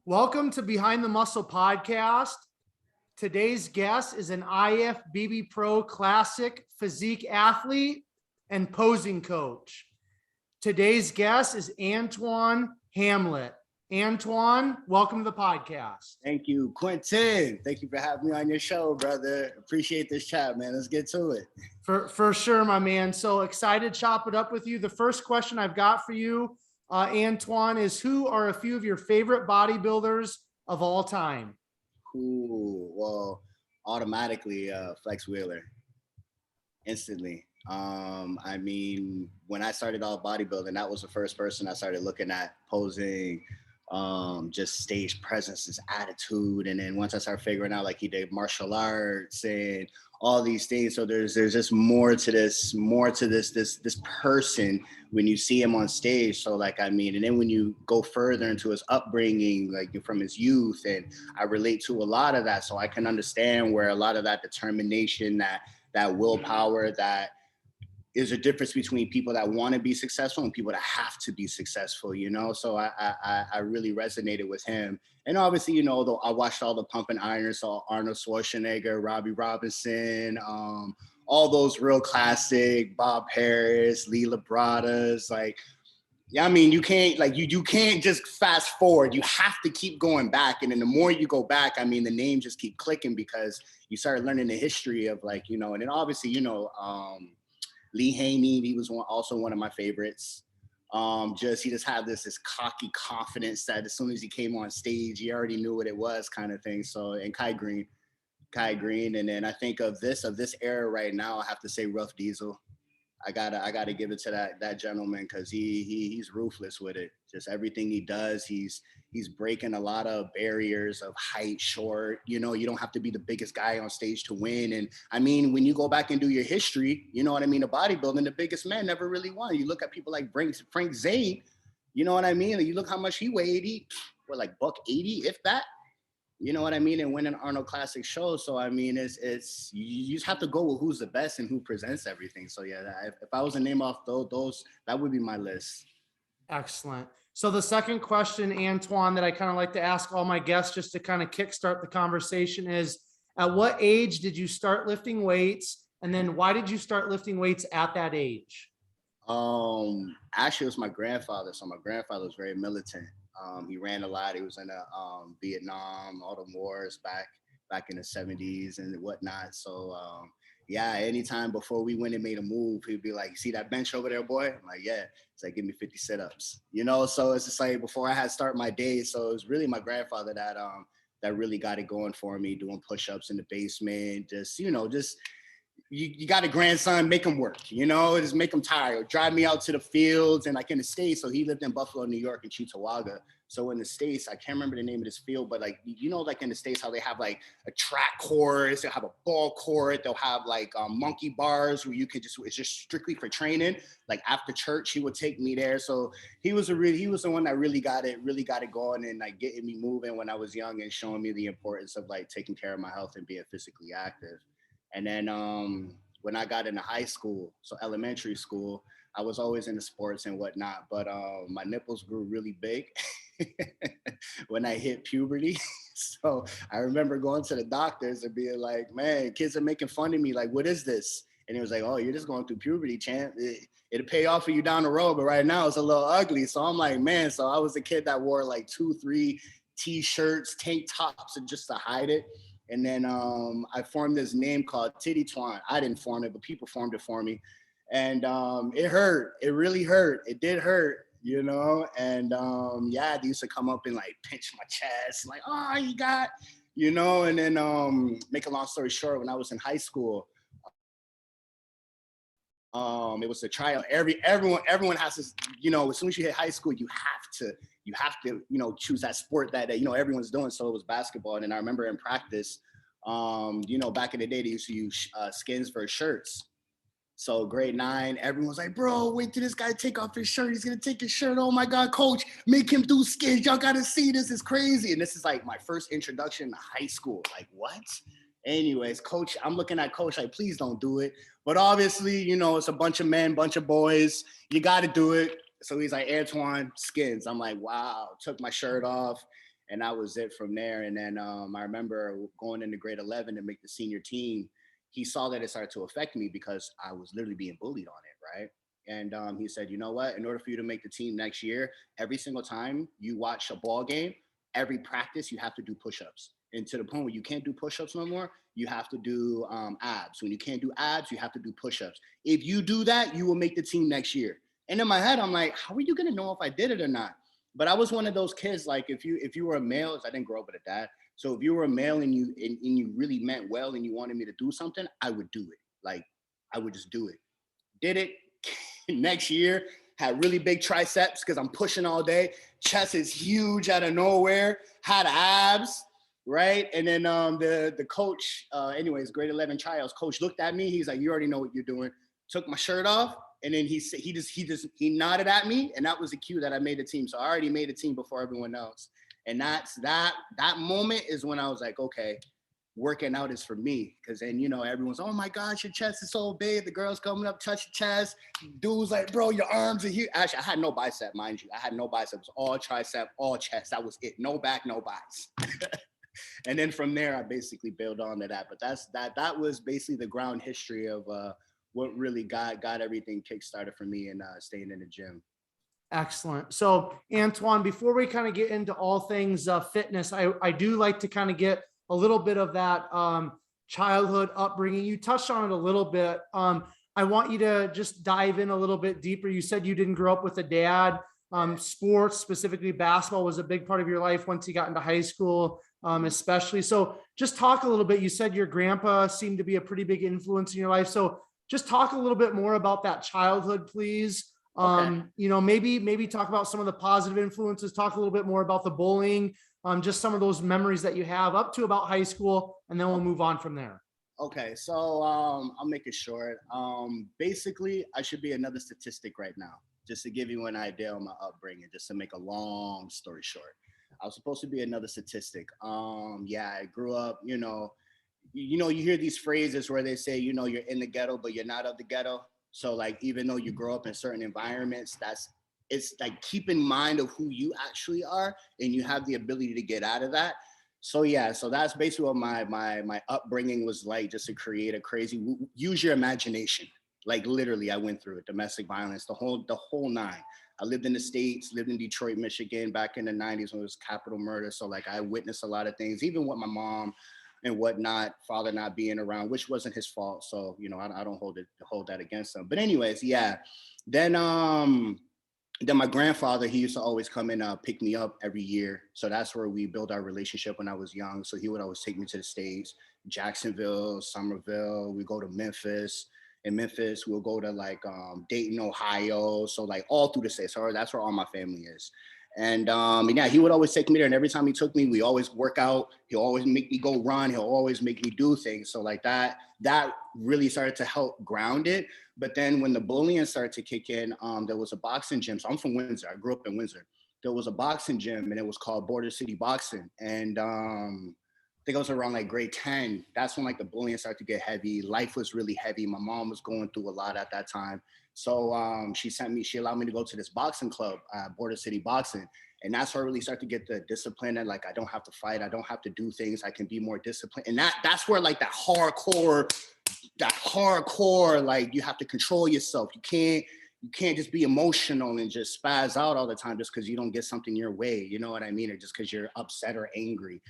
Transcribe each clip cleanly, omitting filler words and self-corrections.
Welcome to Behind the Muscle podcast. Today's guest is an IFBB Pro Classic physique athlete and posing coach. Today's guest is Antwane Hamlett. Antwane, welcome to the podcast. Thank you, Quentin. Thank you for having me on your show, brother. Appreciate this chat, man. Let's get to it. For sure, my man. So excited to chop it up with you. The first question I've got for you, Antwane, is who are a few of your favorite bodybuilders of all time? Ooh, well, automatically Flex Wheeler, instantly. I mean, when I started off bodybuilding, that was the first person I started looking at posing, just stage presence, his attitude. And then once I started figuring out like he did martial arts and all these things, so there's just more to this person when you see him on stage. So like, I mean, and then when you go further into his upbringing, like from his youth, and I relate to a lot of that, so I can understand where a lot of that determination, that willpower, that is a difference between people that want to be successful and people that have to be successful, you know? So I really resonated with him. And obviously, you know, though I watched all the Pump and Iron, so Arnold Schwarzenegger, Robbie Robinson, all those real classic, Bob Harris, Lee Labradas, like, yeah, I mean, you can't, like, you can't just fast forward. You have to keep going back. And then the more you go back, I mean, the names just keep clicking because you start learning the history of, like, you know, and then obviously, you know, Lee Haney, he was also one of my favorites. He just had this cocky confidence that as soon as he came on stage, he already knew what it was, kind of thing. So, and Kai Green. And then I think of this era right now, I have to say Rough Diesel. I gotta give it to that gentleman, because he's ruthless with it. Just everything he does, he's breaking a lot of barriers of height, short. You know, you don't have to be the biggest guy on stage to win. And I mean, when you go back and do your history, you know what I mean, the bodybuilding, the biggest man never really won. You look at people like Frank Zane, you know what I mean? And you look how much he weighed, like $180, if that. You know what I mean? And win an Arnold Classic show. So, I mean, it's you just have to go with who's the best and who presents everything. So, yeah, if I was to name off those, that would be my list. Excellent. So the second question, Antwane, that I kind of like to ask all my guests just to kind of kickstart the conversation is, at what age did you start lifting weights? And then why did you start lifting weights at that age? Actually, it was my grandfather. So my grandfather was very militant. He ran a lot. He was in Vietnam, all the wars back in the 70s and whatnot. So yeah, anytime before we went and made a move, he'd be like, "See that bench over there, boy?" I'm like, "Yeah." It's like, "Give me 50 sit-ups." You know, so it's just like before I had to start my day. So it was really my grandfather that really got it going for me, doing push-ups in the basement. Just, you know, you got a grandson, make him work, you know, just make him tired. Drive me out to the fields, and like in the States. So he lived in Buffalo, New York, and Cheektowaga. So in the States, I can't remember the name of this field, but like, you know, like in the States, how they have like a track course, they'll have a ball court, they'll have like monkey bars where you could it's just strictly for training. Like after church, he would take me there. So he was the one that really got it going and like getting me moving when I was young and showing me the importance of like taking care of my health and being physically active. And then when I got into high school, so elementary school, I was always into sports and whatnot, but my nipples grew really big when I hit puberty. So I remember going to the doctors and being like, "Man, kids are making fun of me. Like, what is this?" And it was like, "Oh, you're just going through puberty, champ. It'll pay off for you down the road, but right now it's a little ugly." So I'm like, man, so I was a kid that wore like 2-3 t-shirts, tank tops, and just to hide it. And then I formed this name called Titty Twine. I didn't form it, but people formed it for me. And it hurt. It really hurt. It did hurt, you know? And yeah, they used to come up and like pinch my chest, like, "Oh, you got," you know? And then make a long story short, when I was in high school, it was a trial. Everyone has to, you know, as soon as you hit high school, you have to, you know, choose that sport that you know everyone's doing. So it was basketball. And I remember in practice, you know, back in the day, they used to use skins for shirts. So grade 9, everyone's like, "Bro, wait till this guy take off his shirt. He's gonna take his shirt. Oh my God, coach, make him do skins. Y'all gotta see this. Is crazy." And this is like my first introduction to high school. Like, what? Anyways, coach, I'm looking at coach like, "Please don't do it." But obviously, you know, it's a bunch of men, bunch of boys. You got to do it. So he's like, "Antwane, skins." I'm like, wow. Took my shirt off. And that was it from there. And then I remember going into grade 11 to make the senior team. He saw that it started to affect me because I was literally being bullied on it, right? And he said, you know what? In order for you to make the team next year, every single time you watch a ball game, every practice, you have to do push-ups. And to the point where you can't do push-ups no more, you have to do abs. When you can't do abs, you have to do push-ups. If you do that, you will make the team next year. And in my head, I'm like, how are you gonna know if I did it or not? But I was one of those kids, like if you were a male, I didn't grow up with a dad. So if you were a male and you really meant well and you wanted me to do something, I would do it. Like I would just do it. Did it. Next year, had really big triceps because I'm pushing all day. Chest is huge out of nowhere. Had abs, right? And then the coach, anyways, grade 11 trials, coach looked at me. He's like, you already know what you're doing. Took my shirt off. And then he nodded at me. And that was the cue that I made the team. So I already made the team before everyone else. And that moment is when I was like, okay, working out is for me. Because then, everyone's, oh my gosh, your chest is so big. The girls coming up, touch your chest. Dudes like, bro, your arms are huge. Actually, I had no bicep, mind you. I had no biceps, all tricep, all chest. That was it. No back, no biceps. And then from there, I basically built on to that. But that was basically the ground history of what really got everything kickstarted for me and staying in the gym. Excellent. So Antwane, before we kind of get into all things fitness, I do like to kind of get a little bit of that childhood upbringing. You touched on it a little bit. I want you to just dive in a little bit deeper. You said you didn't grow up with a dad. Sports, specifically basketball, was a big part of your life once you got into high school, especially. So just talk a little bit. You said your grandpa seemed to be a pretty big influence in your life. So just talk a little bit more about that childhood, please. Okay. Maybe talk about some of the positive influences, talk a little bit more about the bullying, just some of those memories that you have up to about high school, and then we'll move on from there. Okay, so I'll make it short. Basically, I should be another statistic right now, just to give you an idea of my upbringing, just to make a long story short. I was supposed to be another statistic. I grew up, you hear these phrases where they say, you're in the ghetto, but you're not of the ghetto. So like, even though you grow up in certain environments, it's like, keep in mind of who you actually are, and you have the ability to get out of that. So that's basically what my upbringing was like, just to create a crazy, use your imagination. Like literally, I went through it, domestic violence, the whole nine. I lived in the States, lived in Detroit, Michigan, back in the 90s when it was capital murder. So like, I witnessed a lot of things, even with my mom and whatnot, father not being around, which wasn't his fault. So, I don't hold that against him. But anyways, yeah. Then my grandfather, he used to always come and pick me up every year. So that's where we built our relationship when I was young. So he would always take me to the States, Jacksonville, Somerville. We go to Memphis. In Memphis, we'll go to like Dayton, Ohio. So like all through the States. So that's where all my family is. And he would always take me there. And every time he took me, we always work out. He'll always make me go run. He'll always make me do things. So like that really started to help ground it. But then when the bullying started to kick in, there was a boxing gym. So I'm from Windsor. I grew up in Windsor. There was a boxing gym, and it was called Border City Boxing. And I think I was around like grade 10. That's when like the bullying started to get heavy. Life was really heavy. My mom was going through a lot at that time. So she allowed me to go to this boxing club, Border City Boxing. And that's where I really start to get the discipline, and like, I don't have to fight. I don't have to do things. I can be more disciplined. And that's where like that hardcore, like, you have to control yourself. You can't just be emotional and just spaz out all the time just because you don't get something your way. You know what I mean? Or just because you're upset or angry.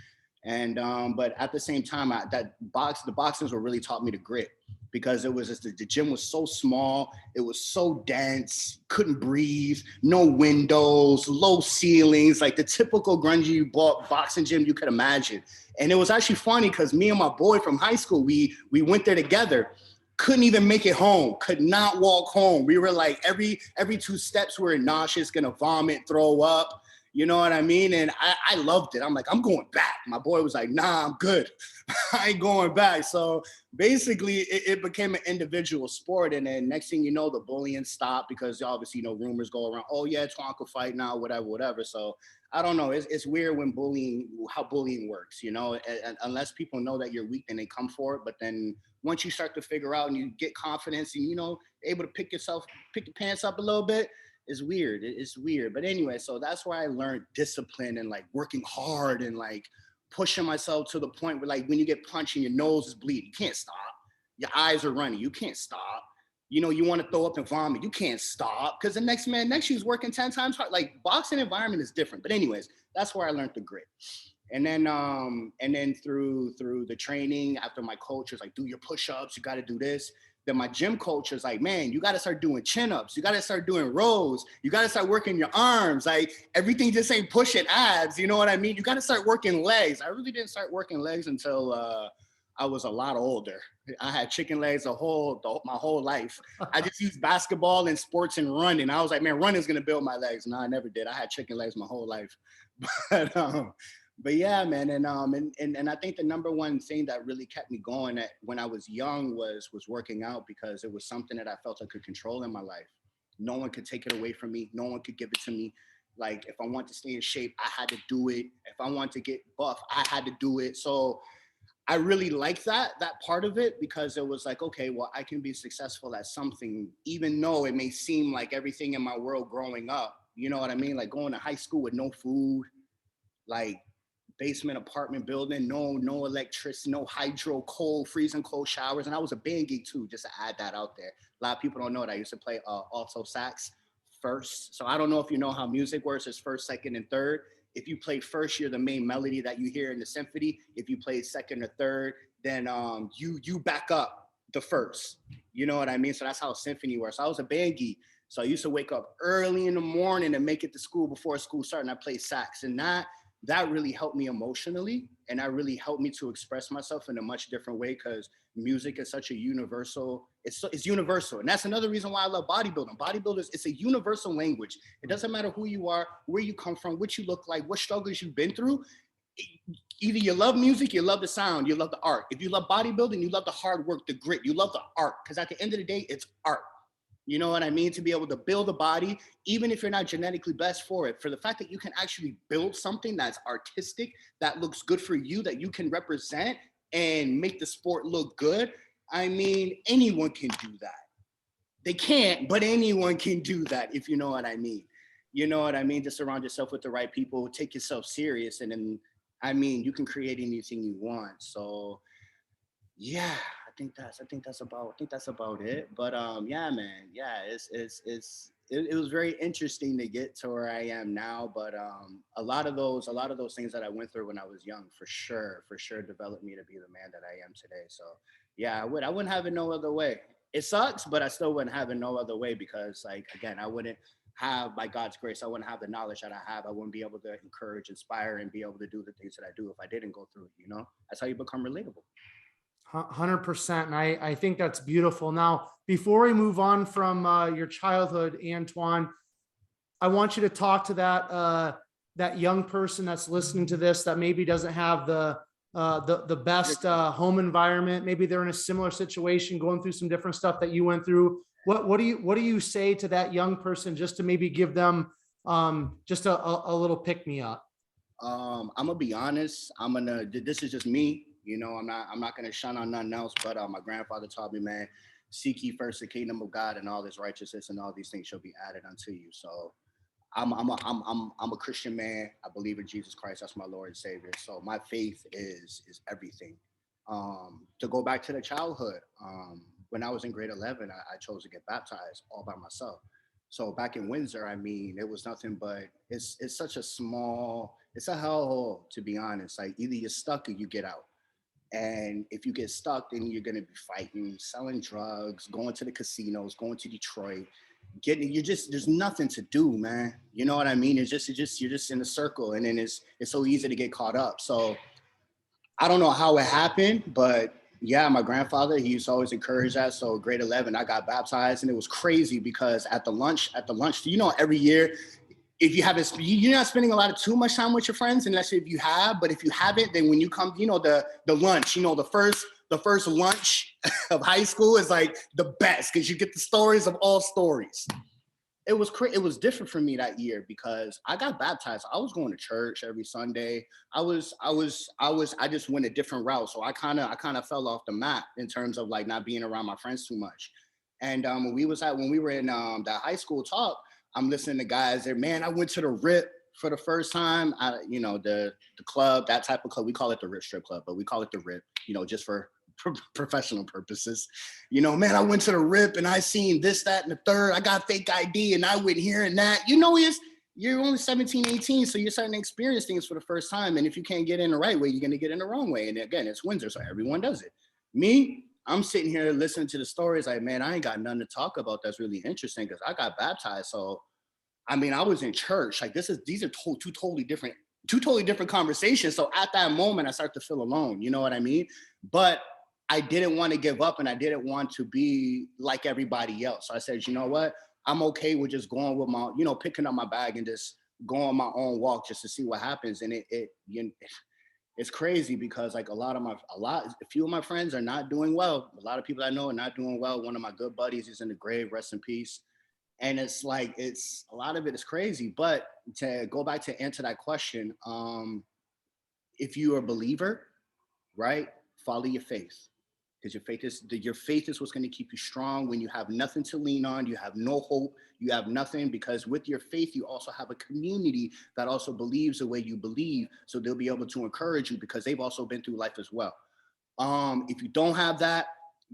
And but at the same time, the boxers were really taught me to grit, because it was just the gym was so small, it was so dense, couldn't breathe, no windows, low ceilings, like the typical grungy boxing gym you could imagine. And it was actually funny because me and my boy from high school, we went there together. Couldn't even make it home, could not walk home. We were like, every 2 steps we were nauseous, gonna vomit, throw up. You know what I mean? And I loved it. I'm like, I'm going back. My boy was like, nah, I'm good. I ain't going back. So basically it became an individual sport. And then next thing you know, the bullying stopped, because obviously, rumors go around, oh yeah, Antwane could fight now, whatever. So I don't know. It's weird when how bullying works, and unless people know that you're weak, then they come for it. But then once you start to figure out and you get confidence and, able to pick your pants up a little bit, It's weird. It's weird. But anyway, so that's where I learned discipline and like working hard and like pushing myself to the point where like when you get punched and your nose is bleeding, you can't stop. Your eyes are running. You can't stop. You know, you want to throw up and vomit. You can't stop because the next man next to you is working 10 times hard. Like boxing environment is different. But anyways, that's where I learned the grit. And then through the training, after my coach was like, do your push-ups, you got to do this. Then my gym coach was like, man, you got to start doing chin-ups. You got to start doing rows. You got to start working your arms. Like everything just ain't pushing abs. You know what I mean? You got to start working legs. I really didn't start working legs until I was a lot older. I had chicken legs my whole life. I just used basketball and sports and running. I was like, man, running's going to build my legs. No, I never did. I had chicken legs my whole life. But yeah, man, and I think the number one thing that really kept me going when I was young was working out, because it was something that I felt I could control in my life. No one could take it away from me. No one could give it to me. Like if I want to stay in shape, I had to do it. If I want to get buff, I had to do it. So I really liked that part of it, because it was like, okay, well, I can be successful at something, even though it may seem like everything in my world growing up, you know what I mean? Like going to high school with no food, like basement apartment building, no electricity, no hydro, cold, freezing cold showers. And I was a band geek too, just to add that out there. A lot of people don't know that I used to play alto sax first. So I don't know if you know how music works. It's first, second, and third. If you play first, you're the main melody that you hear in the symphony. If you play second or third, then you back up the first. You know what I mean? So that's how a symphony works. So I was a band geek. So I used to wake up early in the morning and make it to school before school started, and I played sax. And that really helped me emotionally, and that really helped me to express myself in a much different way, because music is such a universal, it's universal. And that's another reason why I love bodybuilding. Bodybuilders, it's a universal language. It doesn't matter who you are, where you come from, what you look like, what struggles you've been through. Either you love music, you love the sound, you love the art. If you love bodybuilding, you love the hard work, the grit, you love the art, because at the end of the day, it's art. You know what I mean? To be able to build a body, even if you're not genetically blessed for it, for the fact that you can actually build something that's artistic, that looks good for you, that you can represent and make the sport look good. I mean, anyone can do that. They can't, but anyone can do that, if you know what I mean. You know what I mean? Just surround yourself with the right people, take yourself serious, and then, I mean, you can create anything you want. So yeah, I think that's about it. But yeah, man, yeah, it was very interesting to get to where I am now. But a lot of those things that I went through when I was young, for sure developed me to be the man that I am today. So yeah, I wouldn't have it no other way. It sucks, but I still wouldn't have it no other way, because like, again, I wouldn't have, by God's grace, I wouldn't have the knowledge that I have. I wouldn't be able to encourage, inspire, and be able to do the things that I do if I didn't go through it. You know, that's how you become relatable. 100%. And I think that's beautiful. Now, before we move on from your childhood, Antwane, I want you to talk to that young person that's listening to this, that maybe doesn't have the best home environment. Maybe they're in a similar situation, going through some different stuff that you went through. What do you say to that young person, just to maybe give them just a little pick me up? I'm gonna be honest. This is just me. You know, I'm not gonna shun on nothing else. But my grandfather taught me, man, seek ye first the kingdom of God, and all this righteousness and all these things shall be added unto you. So I'm a Christian man. I believe in Jesus Christ. That's my Lord and Savior. So my faith is everything. To go back to the childhood, when I was in grade 11, I chose to get baptized all by myself. So back in Windsor, I mean, it was nothing but it's such a small, it's a hellhole, to be honest. Like either you're stuck or you get out. And if you get stuck, then you're gonna be fighting, selling drugs, going to the casinos, going to Detroit, there's nothing to do, man. You know what I mean? You're just in a circle, and then it's so easy to get caught up. So I don't know how it happened, but yeah, my grandfather, he used to always encourage that. So grade 11, I got baptized, and it was crazy because at the lunch, you know, every year, if you haven't, you're not spending a lot of too much time with your friends, unless if you have. But if you haven't, then when you come, you know, the lunch, you know, the first lunch of high school is like the best, because you get the stories of all stories. It was different for me that year because I got baptized. I was going to church every Sunday. I just went a different route. So I kind of fell off the map in terms of like not being around my friends too much. And when we were in that high school talk, I'm listening to guys there, man, I went to the Rip for the first time. The club, that type of club, we call it the Rip Strip Club, but we call it the Rip, just for professional purposes. Man, I went to the Rip and I seen this, that, and the third. I got fake ID and I went here and that. You're only 17, 18, so you're starting to experience things for the first time. And if you can't get in the right way, you're going to get in the wrong way. And again, it's Windsor, so everyone does it. Me, I'm sitting here listening to the stories like, man, I ain't got nothing to talk about that's really interesting because I got baptized. So, I was in church. Like these are two totally different conversations. So at that moment, I start to feel alone. You know what I mean? But I didn't want to give up and I didn't want to be like everybody else. So I said, you know what? I'm okay with just going with my, picking up my bag and just going on my own walk just to see what happens. And it's crazy because like a few of my friends are not doing well. A lot of people I know are not doing well. One of my good buddies is in the grave, rest in peace. And it's like, a lot of it is crazy. But to go back to answer that question, if you're a believer, right, follow your faith. Because your faith is what's going to keep you strong when you have nothing to lean on, you have no hope, you have nothing, because with your faith, you also have a community that also believes the way you believe. So they'll be able to encourage you because they've also been through life as well. If you don't have that,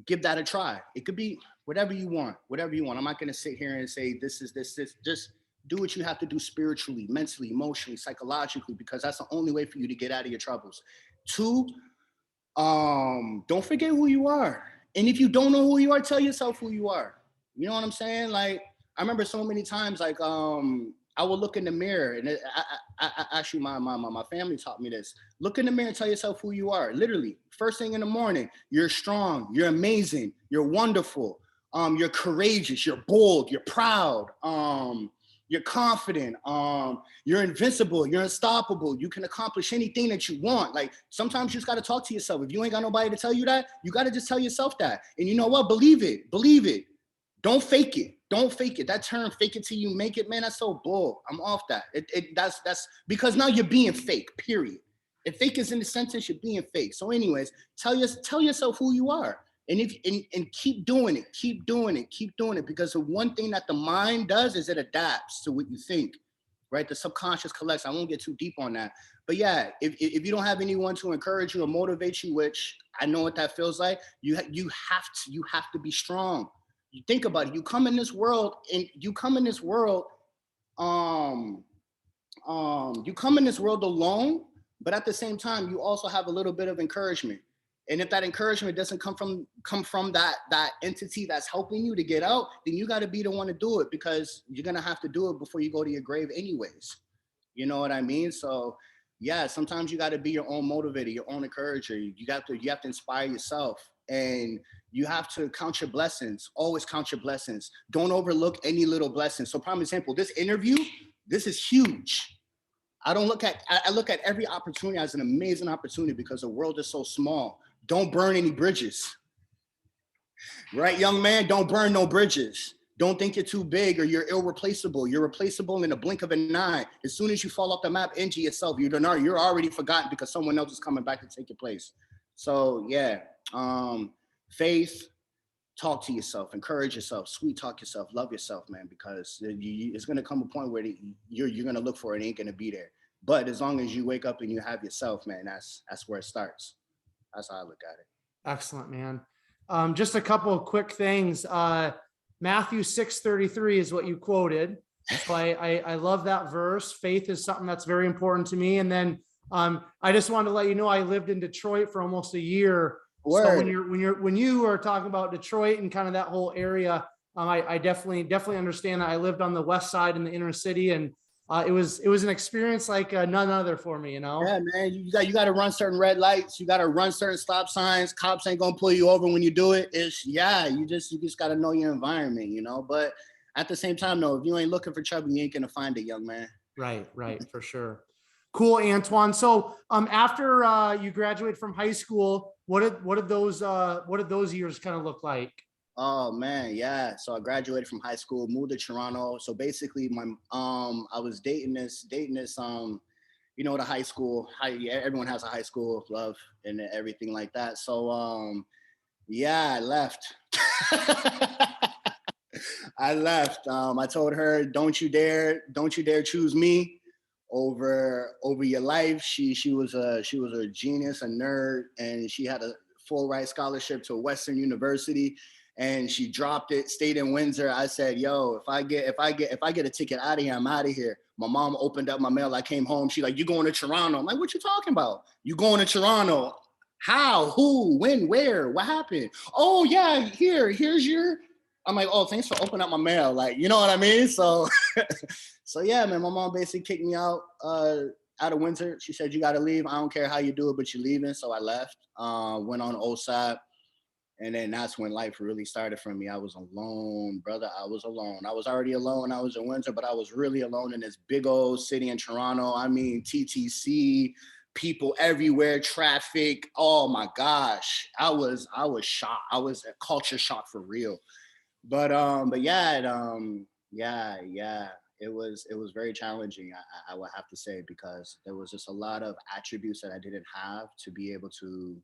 give that a try. It could be whatever you want. I'm not going to sit here and say, this is this. Just do what you have to do spiritually, mentally, emotionally, psychologically, because that's the only way for you to get out of your troubles. 2, don't forget who you are. And if you don't know who you are, tell yourself who you are. You know what I'm saying? Like, I remember so many times, like, I would look in the mirror and actually my family taught me this. Look in the mirror and tell yourself who you are. Literally, first thing in the morning, you're strong, you're amazing, you're wonderful, you're courageous, you're bold, you're proud, you're confident, you're invincible, you're unstoppable, you can accomplish anything that you want. Like sometimes you just got to talk to yourself. If you ain't got nobody to tell you that, you got to just tell yourself that. And you know what? Believe it. Don't fake it. That term, fake it till you make it, man, that's so bull. I'm off that. That's because now you're being fake, period. If fake is in the sentence, you're being fake. So anyways, tell yourself who you are. And keep doing it, because the one thing that the mind does is it adapts to what you think, right? The subconscious collects. I won't get too deep on that. But yeah, if you don't have anyone to encourage you or motivate you, which I know what that feels like, you have to be strong. You think about it. You come in this world alone, but at the same time, you also have a little bit of encouragement. And if that encouragement doesn't come from that entity that's helping you to get out, then you got to be the one to do it, because you're going to have to do it before you go to your grave anyways. You know what I mean? So yeah, sometimes you got to be your own motivator, your own encourager. You have to inspire yourself, and you have to count your blessings. Always count your blessings. Don't overlook any little blessings. So prime example, this interview, this is huge. I look at every opportunity as an amazing opportunity, because the world is so small. Don't burn any bridges, right, young man? Don't burn no bridges. Don't think you're too big or you're irreplaceable. You're replaceable in a blink of an eye. As soon as you fall off the map into yourself, you're already forgotten because someone else is coming back to take your place. So yeah, faith, talk to yourself, encourage yourself, sweet talk yourself, love yourself, man, because it's going to come a point where you're going to look for it, ain't going to be there. But as long as you wake up and you have yourself, man, that's where it starts. That's how I look at it. Excellent, man. Just a couple of quick things. Matthew 6:33 is what you quoted. So I love that verse. Faith is something that's very important to me. And then I just wanted to let you know, I lived in Detroit for almost a year. Word. So when you are talking about Detroit and kind of that whole area, I definitely understand that. I lived on the west side in the inner city, and it was an experience like none other for me, you know? Yeah, man, you got to run certain red lights. You got to run certain stop signs. Cops ain't going to pull you over when you do it. You just got to know your environment, you know? But at the same time, though, if you ain't looking for trouble, you ain't going to find it, young man. Right, for sure. Cool, Antwane. So after you graduated from high school, what did those years kind of look like? Oh man, yeah. So I graduated from high school, moved to Toronto. So basically, I was dating this, the high school. Everyone has a high school of love and everything like that. So yeah, I left. I left. I told her, don't you dare choose me over your life. She was a genius, a nerd, and she had a full ride scholarship to Western University, and she dropped it, stayed in Windsor. I said, yo, if I get a ticket out of here, I'm out of here. My mom opened up my mail. I came home. She's like, you going to Toronto? I'm like, what you talking about? You going to Toronto? How? Who? When? Where? What happened? Oh yeah, here's your. I'm like, oh, thanks for opening up my mail. Like, you know what I mean? So, so yeah, man, my mom basically kicked me out of Windsor. She said, you got to leave. I don't care how you do it, but you're leaving. So I left, went on OSAP. And then that's when life really started for me. I was alone, brother. I was alone. I was already alone. I was in Windsor, but I was really alone in this big old city in Toronto. I mean, TTC, people everywhere, traffic. Oh my gosh. I was shocked. I was a culture shock for real. But yeah, it was very challenging. I would have to say, because there was just a lot of attributes that I didn't have to be able to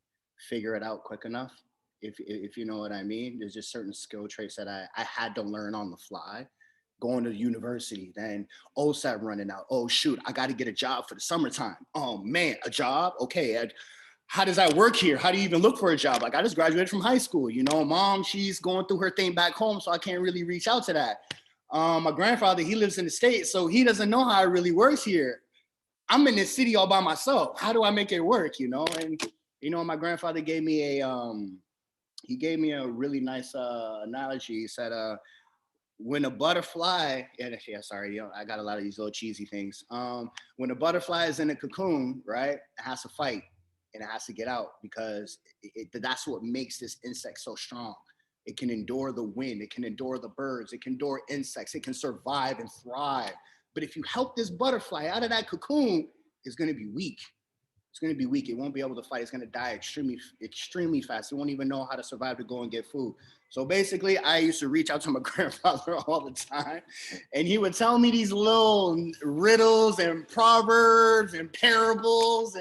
figure it out quick enough. If you know what I mean, there's just certain skill traits that I had to learn on the fly. Going to university, then OSAT running out. Oh shoot, I got to get a job for the summertime. Oh man, a job? Okay, how does that work here? How do you even look for a job? Like, I just graduated from high school. You know, mom, she's going through her thing back home, so I can't really reach out to that. My grandfather, he lives in the States, so he doesn't know how it really works here. I'm in this city all by myself. How do I make it work? You know, and you know, my grandfather gave me a really nice analogy. He said, when a butterfly, sorry, I got a lot of these little cheesy things. When a butterfly is in a cocoon, right, it has to fight and it has to get out, because that's what makes this insect so strong. It can endure the wind, it can endure the birds, it can endure insects, it can survive and thrive. But if you help this butterfly out of that cocoon, it's going to be weak. It's going to be weak. It won't be able to fight. It's going to die extremely fast. It won't even know how to survive to go and get food. So basically, I used to reach out to my grandfather all the time, and he would tell me these little riddles and proverbs and parables.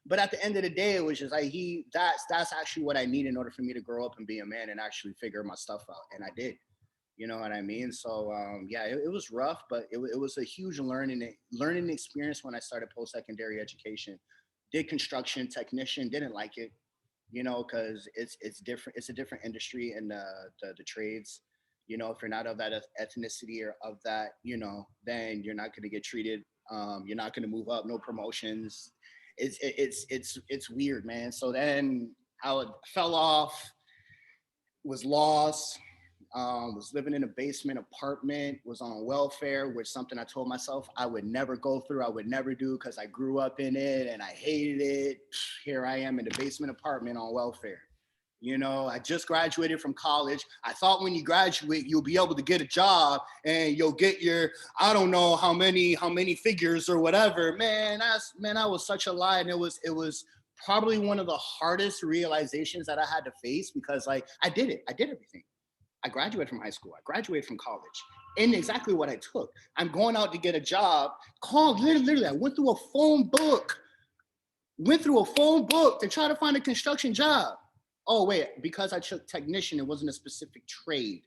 But at the end of the day, it was just like that's actually what I need in order for me to grow up and be a man and actually figure my stuff out. And I did. You know what I mean? So yeah, it was rough, but it was a huge learning experience when I started post-secondary education. Did construction technician, didn't like it, you know, because it's different. It's a different industry in the trades. You know, if you're not of that ethnicity or of that, you know, then you're not going to get treated. You're not going to move up. No promotions. It's weird, man. So then I fell off, was lost. Was living in a basement apartment, was on welfare, which something I told myself I would never go through, I would never do, because I grew up in it and I hated it. Here I am in a basement apartment on welfare. You know, I just graduated from college. I thought when you graduate, you'll be able to get a job and you'll get your, I don't know how many figures or whatever. Man, that was such a lie. And it was probably one of the hardest realizations that I had to face, because like I did everything. I graduated from high school. I graduated from college. And exactly what I took. I'm going out to get a job. Literally, I went through a phone book to try to find a construction job. Oh, wait, because I took technician, it wasn't a specific trade.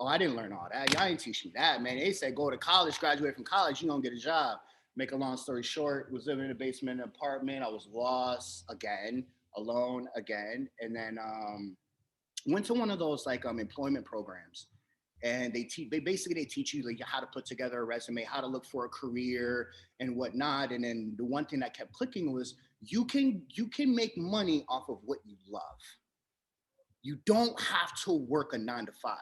Oh, I didn't learn all that. Y'all ain't teach me that, man. They said go to college, graduate from college, you're going to get a job. Make a long story short, was living in a basement apartment. I was lost again, alone again. And then went to one of those like employment programs, and they basically teach you like how to put together a resume, how to look for a career and whatnot. And then the one thing that kept clicking was you can make money off of what you love. You don't have to work a 9 to 5.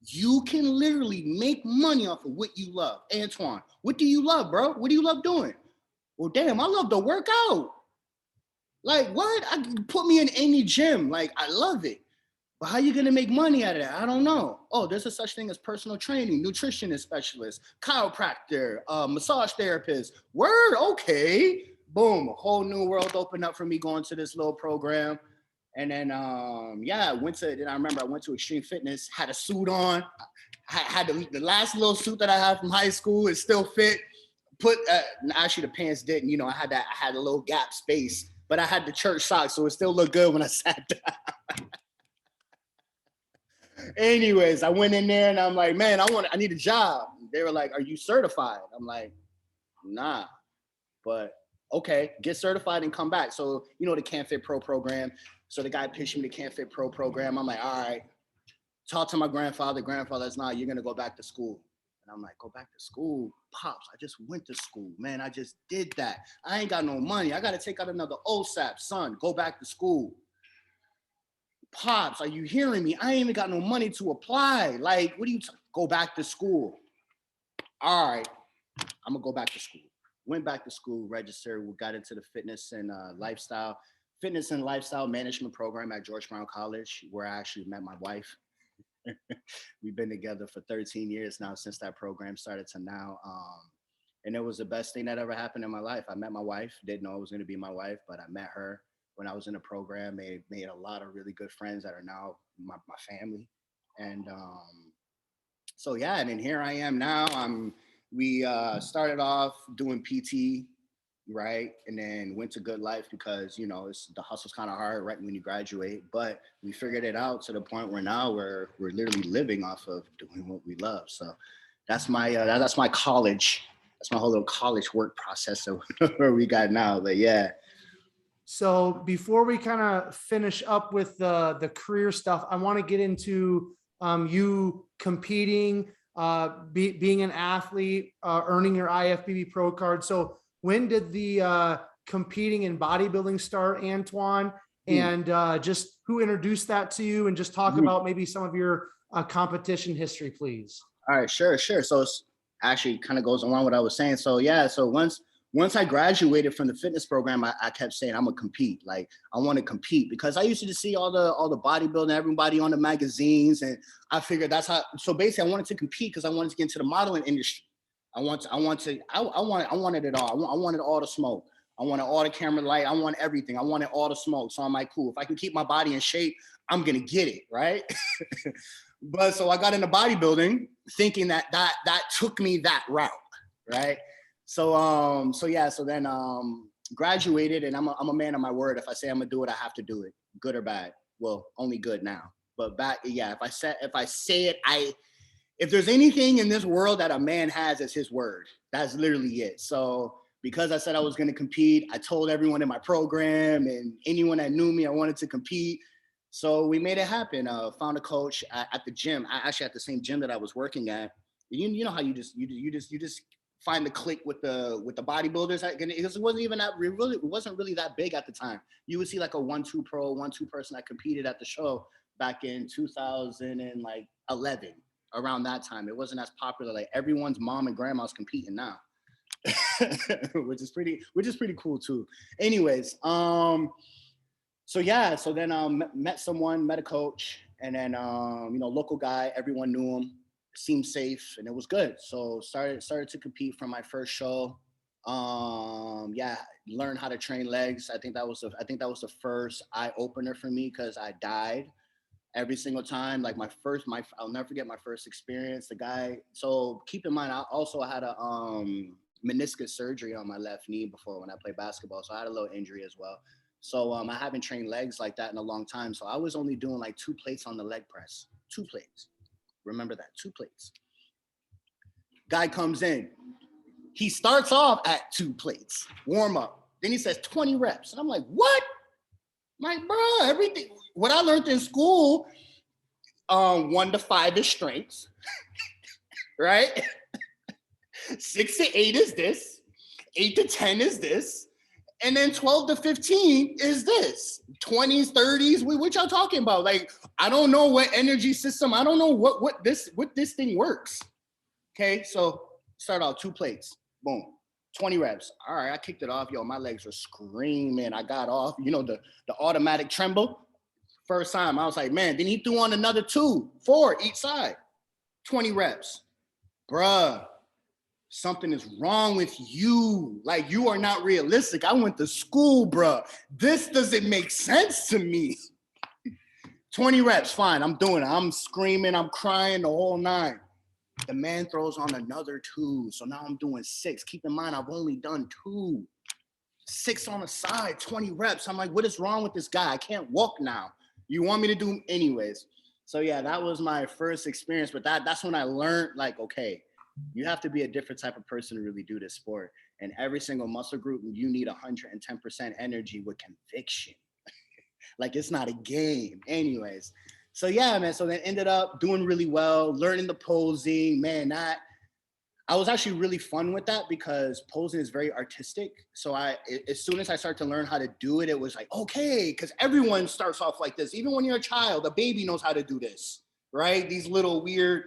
You can literally make money off of what you love. Antwane, what do you love, bro? What do you love doing? Well, damn, I love to work out. Like what? Put me in any gym. Like I love it. But how are you going to make money out of that? I don't know. Oh, there's a such thing as personal training, nutritionist specialist, chiropractor, massage therapist. Word, okay. Boom, a whole new world opened up for me going to this little program. And then, I went to Extreme Fitness, had a suit on. I had the last little suit that I had from high school. It still fit. Actually, the pants didn't. You know, I had a little gap space, but I had the church socks, so it still looked good when I sat down. Anyways, I went in there and I'm like, man, I need a job. They were like, are you certified? I'm like, nah, but okay, get certified and come back. So, you know, the Can't Fit Pro program. So the guy pitched me the Can't Fit Pro program. I'm like, all right, talk to my grandfather. Grandfather's not, you're going to go back to school. And I'm like, go back to school? Pops, I just went to school, man. I just did that. I ain't got no money. I got to take out another OSAP. Son, go back to school. Pops, are you hearing me? I ain't even got no money to apply. Like, what do you, go back to school? All right, I'm gonna go back to school. Went back to school, registered, we got into the fitness and lifestyle management program at George Brown College, where I actually met my wife. We've been together for 13 years now since that program started to now. And it was the best thing that ever happened in my life. I met my wife, didn't know it was gonna be my wife, but I met her when I was in the program, made a lot of really good friends that are now my family. And so yeah, and then here I am now. We started off doing PT, right? And then went to Good Life because, you know, the hustle's kind of hard right when you graduate, but we figured it out to the point where now we're literally living off of doing what we love. So that's my college. That's my whole little college work process of where we got now. But yeah. So before we kind of finish up with the career stuff, I want to get into you competing, being an athlete, earning your IFBB Pro card. So when did the competing in bodybuilding start, Antwane? And just who introduced that to you? And just talk about maybe some of your competition history, please. All right, sure. So it's actually kind of goes along what I was saying. So yeah, so once I graduated from the fitness program, I kept saying, I'm gonna compete. Like, I want to compete because I used to just see all the bodybuilding, everybody on the magazines. And I figured that's how, so basically I wanted to compete because I wanted to get into the modeling industry. I wanted it all. I wanted all the smoke. I wanted all the camera light. I want everything. I wanted all the smoke. So I'm like, cool, if I can keep my body in shape, I'm gonna get it, right? But so I got into bodybuilding thinking that took me that route, right? So then graduated, and I'm a man of my word. If I say I'm gonna do it, I have to do it, good or bad. Well, only good now. But back, yeah, if I say it, if there's anything in this world that a man has, it's his word. That's literally it. So because I said I was gonna compete, I told everyone in my program and anyone that knew me, I wanted to compete. So we made it happen. Found a coach at the gym. Actually at the same gym that I was working at. You know how you just find the click with the bodybuilders. Because it wasn't really that big at the time. You would see like a 1-2 person that competed at the show back in 2011. Around that time, it wasn't as popular. Like everyone's mom and grandma's competing now, which is pretty cool too. Anyways, so then met a coach, and then local guy, everyone knew him. Seemed safe and it was good. So started to compete from my first show. Learned how to train legs. I think that was the first eye opener for me because I died every single time. Like I'll never forget my first experience. The guy. So keep in mind, I had a meniscus surgery on my left knee before when I played basketball. So I had a little injury as well. So I haven't trained legs like that in a long time. So I was only doing like 2 plates on the leg press. 2 plates. Remember that, 2 plates. Guy comes in. He starts off at 2 plates, warm up. Then he says 20 reps. And I'm like, what? I'm like, bro, everything. What I learned in school, 1 to 5 is strengths, right? 6 to 8 is this. 8 to 10 is this. And then 12 to 15 is this. 20s, 30s, what y'all talking about? Like, I don't know what energy system, I don't know what this thing works. Okay, so start out 2 plates, boom, 20 reps. All right, I kicked it off. Yo, my legs were screaming. I got off, the automatic tremble. First time, I was like, man, then he threw on another 2, 4 each side, 20 reps. Bruh. Something is wrong with you. Like, you are not realistic. I went to school, bro. This doesn't make sense to me. 20 reps, fine. I'm doing it. I'm screaming. I'm crying the whole 9. The man throws on another 2. So now I'm doing 6. Keep in mind, I've only done 2. 6 on the side, 20 reps. I'm like, what is wrong with this guy? I can't walk now. You want me to do anyways. So yeah, that was my first experience. But that's when I learned, like, okay, you have to be a different type of person to really do this sport. And every single muscle group, you need 110% energy with conviction. Like it's not a game. Anyways. So yeah, man. So then ended up doing really well, learning the posing, man. I was actually really fun with that because posing is very artistic. So as soon as I started to learn how to do it, it was like, okay, because everyone starts off like this. Even when you're a child, a baby knows how to do this, right? These little weird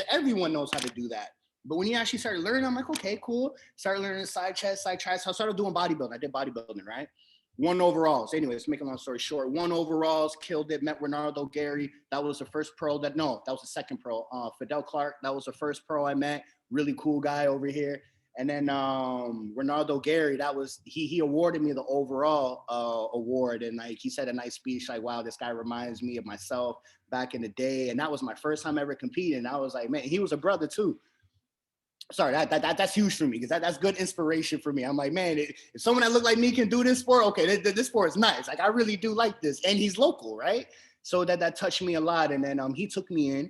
everyone knows how to do that. But when you actually started learning, I'm like, okay, cool. Started learning side chest, side triceps. So I started doing bodybuilding. I did bodybuilding, right? Won overalls. Anyways, make a long story short, won overalls, killed it, met Ronaldo Gary. That was the first pro that was the second pro. Fidel Clark, that was the first pro I met. Really cool guy over here. And then Ronaldo Gary, he awarded me the overall award. And like he said a nice speech, like, wow, this guy reminds me of myself back in the day. And that was my first time ever competing. And I was like, man, he was a brother too. Sorry, that's huge for me because that's good inspiration for me. I'm like, man, if someone that look like me can do this sport, okay, this sport is nice. Like I really do like this, and he's local, right? So that touched me a lot. And then he took me in,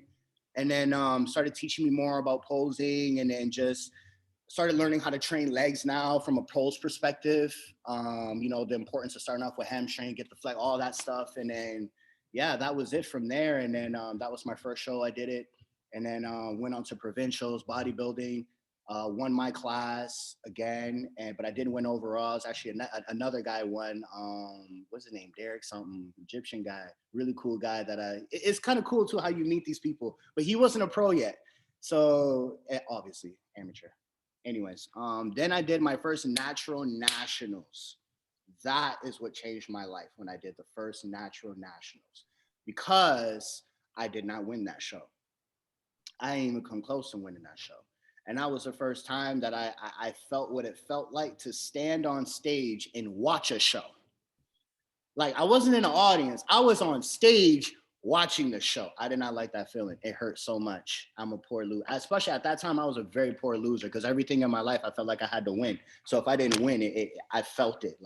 and then started teaching me more about posing, and then just started learning how to train legs now from a pose perspective. The importance of starting off with hamstring, get the flex, all that stuff, and then yeah, that was it from there. And then that was my first show. I did it. And then went on to provincials, bodybuilding, won my class again, but I didn't win overalls. Actually, another guy won. What's his name? Derek something, Egyptian guy, really cool guy. It's kind of cool too how you meet these people, but he wasn't a pro yet, so obviously amateur. Anyways, then I did my first natural nationals. That is what changed my life when I did the first natural nationals, because I did not win that show. I didn't even come close to winning that show. And that was the first time that I felt what it felt like to stand on stage and watch a show. Like I wasn't in the audience. I was on stage watching the show. I did not like that feeling. It hurt so much. I'm a poor loser. Especially at that time, I was a very poor loser because everything in my life, I felt like I had to win. So if I didn't win I felt it.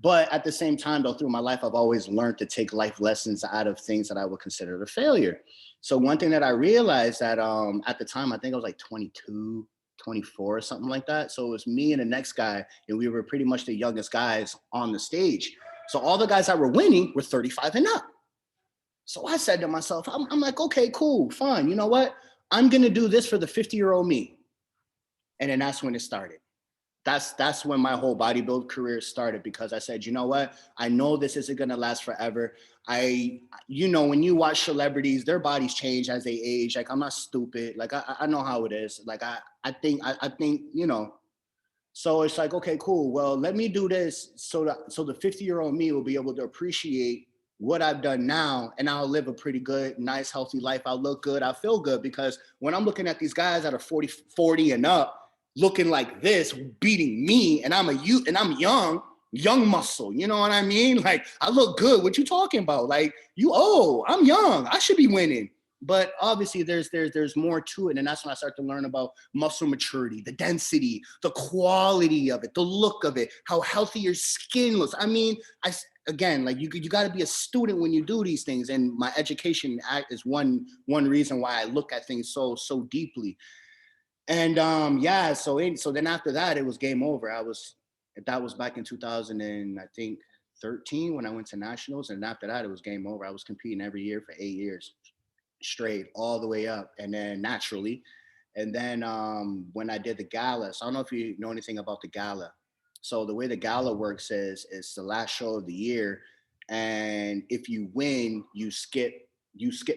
But at the same time, though, through my life, I've always learned to take life lessons out of things that I would consider a failure. So one thing that I realized that at the time, I think I was like 22, 24 or something like that. So it was me and the next guy, and we were pretty much the youngest guys on the stage. So all the guys that were winning were 35 and up. So I said to myself, I'm like, okay, cool, fine. You know what? I'm going to do this for the 50-year-old me. And then that's when it started. That's when my whole bodybuild career started, because I said, you know what? I know this isn't going to last forever. When you watch celebrities, their bodies change as they age. Like, I'm not stupid. Like, I know how it is. Like, I think, so it's like, okay, cool. Well, let me do this so the 50-year-old me will be able to appreciate what I've done now, and I'll live a pretty good, nice, healthy life. I'll look good. I'll feel good, because when I'm looking at these guys that are 40 and up, looking like this, beating me, and I'm a youth, and I'm young muscle. You know what I mean? Like, I look good. What you talking about? Like, I'm young. I should be winning. But obviously there's more to it. And that's when I start to learn about muscle maturity, the density, the quality of it, the look of it, how healthy your skin looks. I mean, again, like you got to be a student when you do these things. And my education is one reason why I look at things so deeply. And so then after that, it was game over. That was back in 2013 when I went to nationals. And after that, it was game over. I was competing every year for 8 years straight, all the way up, and then naturally. And then when I did the gala, so I don't know if you know anything about the gala. So the way the gala works is it's the last show of the year, and if you win, you skip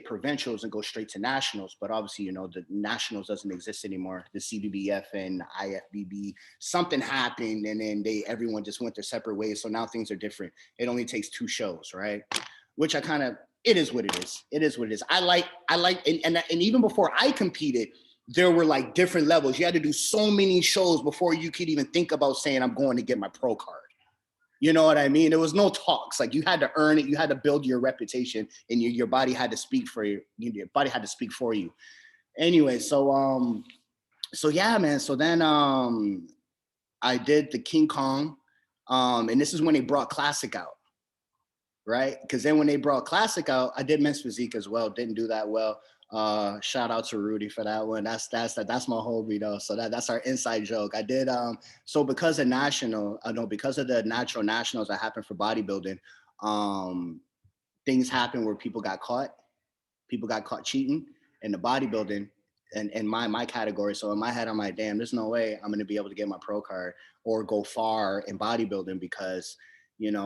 provincials and go straight to nationals. But obviously, the nationals doesn't exist anymore. The CBBF and IFBB, something happened, and then everyone just went their separate ways. So now things are different. It only takes 2 shows, right? Which it is what it is. It is what it is. I like, and even before I competed, there were like different levels. You had to do so many shows before you could even think about saying, I'm going to get my pro card. You know what I mean? There was no talks. Like, you had to earn it. You had to build your reputation, and your body had to speak for you. Your body had to speak for you. Anyway, so yeah, man. So then I did the King Kong, and this is when they brought Classic out. right? Because then when they brought classic out, I did men's physique as well. Didn't do that well. Shout out to Rudy for that one. That's my homie though. So that's our inside joke. I did so because of because of the natural nationals that happened for bodybuilding, things happened where people got caught cheating in the bodybuilding and in my category. So in my head, I'm like, damn, there's no way I'm gonna be able to get my pro card or go far in bodybuilding because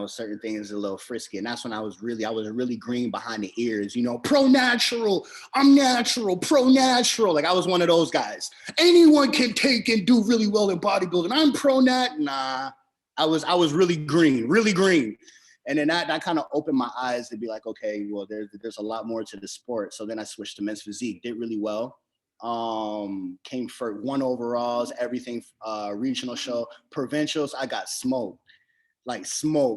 certain things are a little frisky. And that's when I was really green behind the ears, pro natural, I'm natural, pro natural. Like I was one of those guys. Anyone can take and do really well in bodybuilding. I'm pro nat. Nah, I was really green. And then that kind of opened my eyes to be like, okay, well, there's a lot more to the sport. So then I switched to men's physique, did really well. Came for 1 overalls, everything, regional show, provincials, I got smoked.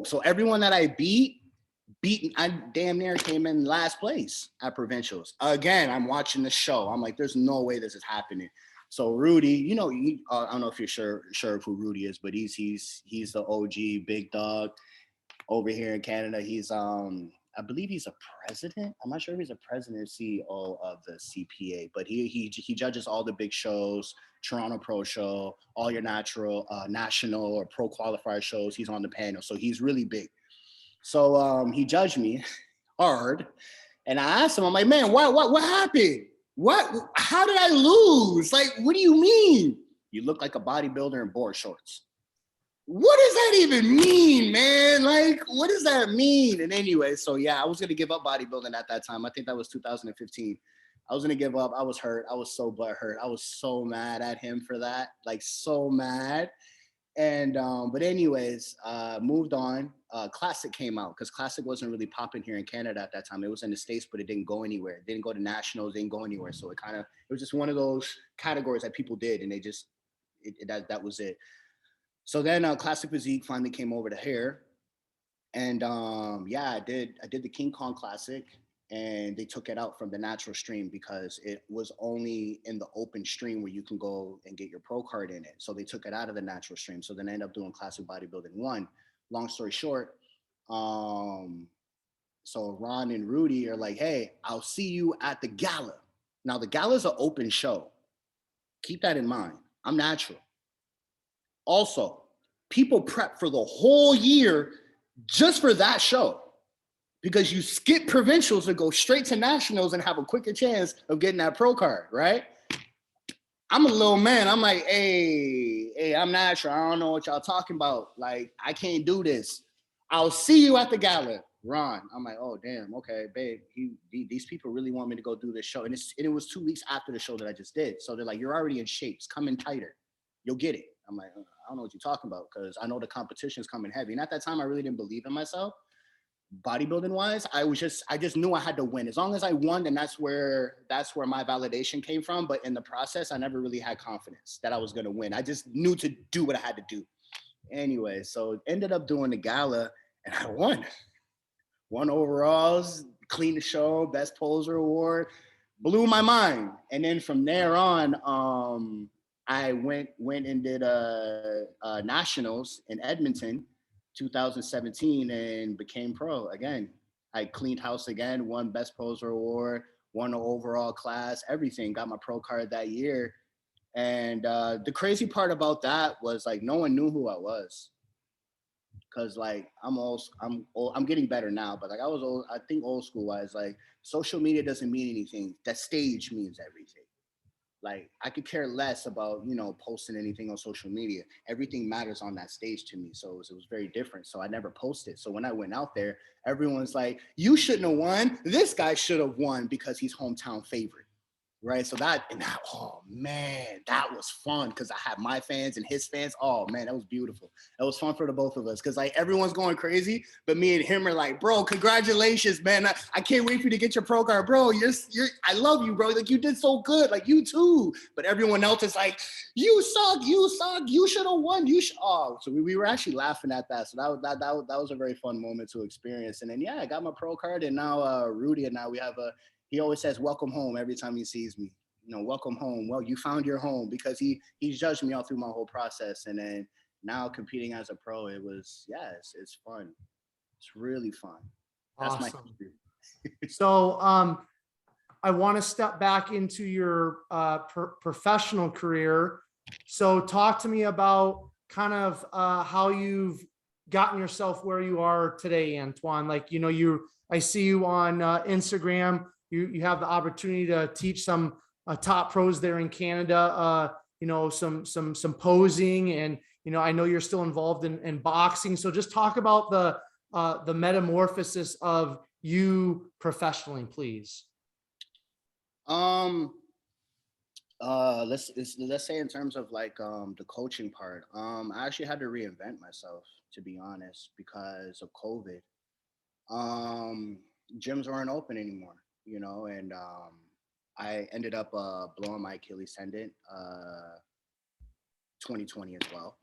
So everyone that I beaten, I damn near came in last place at provincials. Again, I'm watching the show. I'm like, there's no way this is happening. So Rudy, I don't know if you're sure of who Rudy is, but he's the OG big dog over here in Canada. He's I believe he's a president. I'm not sure if he's a president or CEO of the CPA, but he judges all the big shows, Toronto Pro Show, all your national or pro qualifier shows. He's on the panel, so he's really big. So he judged me hard, and I asked him, I'm like, man, what happened? How did I lose? Like, what do you mean? You look like a bodybuilder in board shorts. What does that even mean, man? Like, what does that mean? And anyway, so yeah, I was going to give up bodybuilding at that time. I think that was 2015. I was going to give up. I was hurt. I was so butthurt. I was so mad at him for that, like so mad. And, but anyways, moved on. Classic came out because Classic wasn't really popping here in Canada at that time. It was in the States, but it didn't go anywhere. It didn't go to nationals, didn't go anywhere. So it was just one of those categories that people did. And they just, that was it. So then Classic Physique finally came over to here. And yeah, I did the King Kong Classic, and they took it out from the natural stream because it was only in the open stream where you can go and get your pro card in it. So they took it out of the natural stream. So then I ended up doing Classic Bodybuilding 1. Long story short, so Ron and Rudy are like, hey, I'll see you at the gala. Now the gala is an open show. Keep that in mind. I'm natural. Also, people prep for the whole year just for that show because you skip provincials and go straight to nationals and have a quicker chance of getting that pro card, right? I'm a little man. I'm like, hey, I'm natural. I don't know what y'all talking about. Like, I can't do this. I'll see you at the gala, Ron. I'm like, oh, damn. Okay, babe. These people really want me to go do this show. And it was 2 weeks after the show that I just did. So they're like, you're already in shape. Come in tighter. You'll get it. I'm like, I don't know what you're talking about because I know the competition's coming heavy. And at that time, I really didn't believe in myself. Bodybuilding wise, I just knew I had to win. As long as I won, then that's where my validation came from. But in the process, I never really had confidence that I was going to win. I just knew to do what I had to do. Anyway, so ended up doing the gala and I won. 1 overalls, clean the show, best poser award, blew my mind. And then from there on, I went and did nationals in Edmonton, 2017, and became pro again. I cleaned house again, won best poser award, won the overall class, everything. Got my pro card that year. And the crazy part about that was like no one knew who I was. Cause like I'm getting better now, but like I was old. I think old school wise, like social media doesn't mean anything. That stage means everything. Like I could care less about, posting anything on social media. Everything matters on that stage to me. So it was very different. So I never posted. So when I went out there, everyone's like, you shouldn't have won. This guy should have won because he's hometown favorite. Right. So oh man, that was fun because I had my fans and his fans. Oh man, that was beautiful. That was fun for the both of us because like everyone's going crazy, but me and him are like, bro, congratulations, man. I can't wait for you to get your pro card, bro. I love you, bro. Like you did so good, like you too. But everyone else is like, you suck, you should have won. So we were actually laughing at that. So that was a very fun moment to experience. And then yeah, I got my pro card, and now Rudy and I we have he always says, welcome home every time he sees me. Welcome home. Well, you found your home because he's judged me all through my whole process. And then now competing as a pro, it was, it's fun. It's really fun. That's my Awesome. history. So I want to step back into your professional career. So talk to me about kind of how you've gotten yourself where you are today, Antwane. Like, you know, I see you on Instagram. You have the opportunity to teach some top pros there in Canada. You know, some posing, and you know, I know you're still involved in boxing. So just talk about the metamorphosis of you professionally, please. Let's say in terms of like the coaching part, I actually had to reinvent myself, to be honest, because of COVID. Gyms weren't open anymore, you know, and I ended up blowing my Achilles tendon 2020 as well.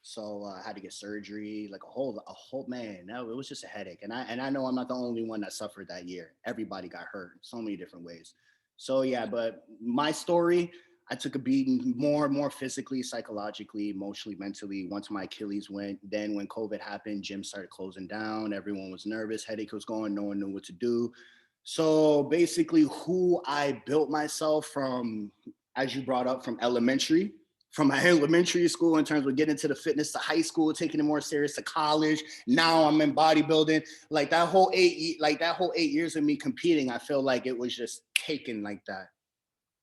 So I had to get surgery, like a whole man. No, it was just a headache, and I know I'm not the only one that suffered that year. Everybody got hurt in so many different ways. So yeah, but my story, I took a beating more physically, psychologically, emotionally, mentally. Once my Achilles went, then when COVID happened, gyms started closing down. Everyone was nervous, headache was going, no one knew what to do. So basically, who I built myself from, as you brought up, from my elementary school in terms of getting into the fitness, to high school, taking it more serious, to college. Now I'm in bodybuilding. Like that whole 8 years of me competing, I feel like it was just taken like that.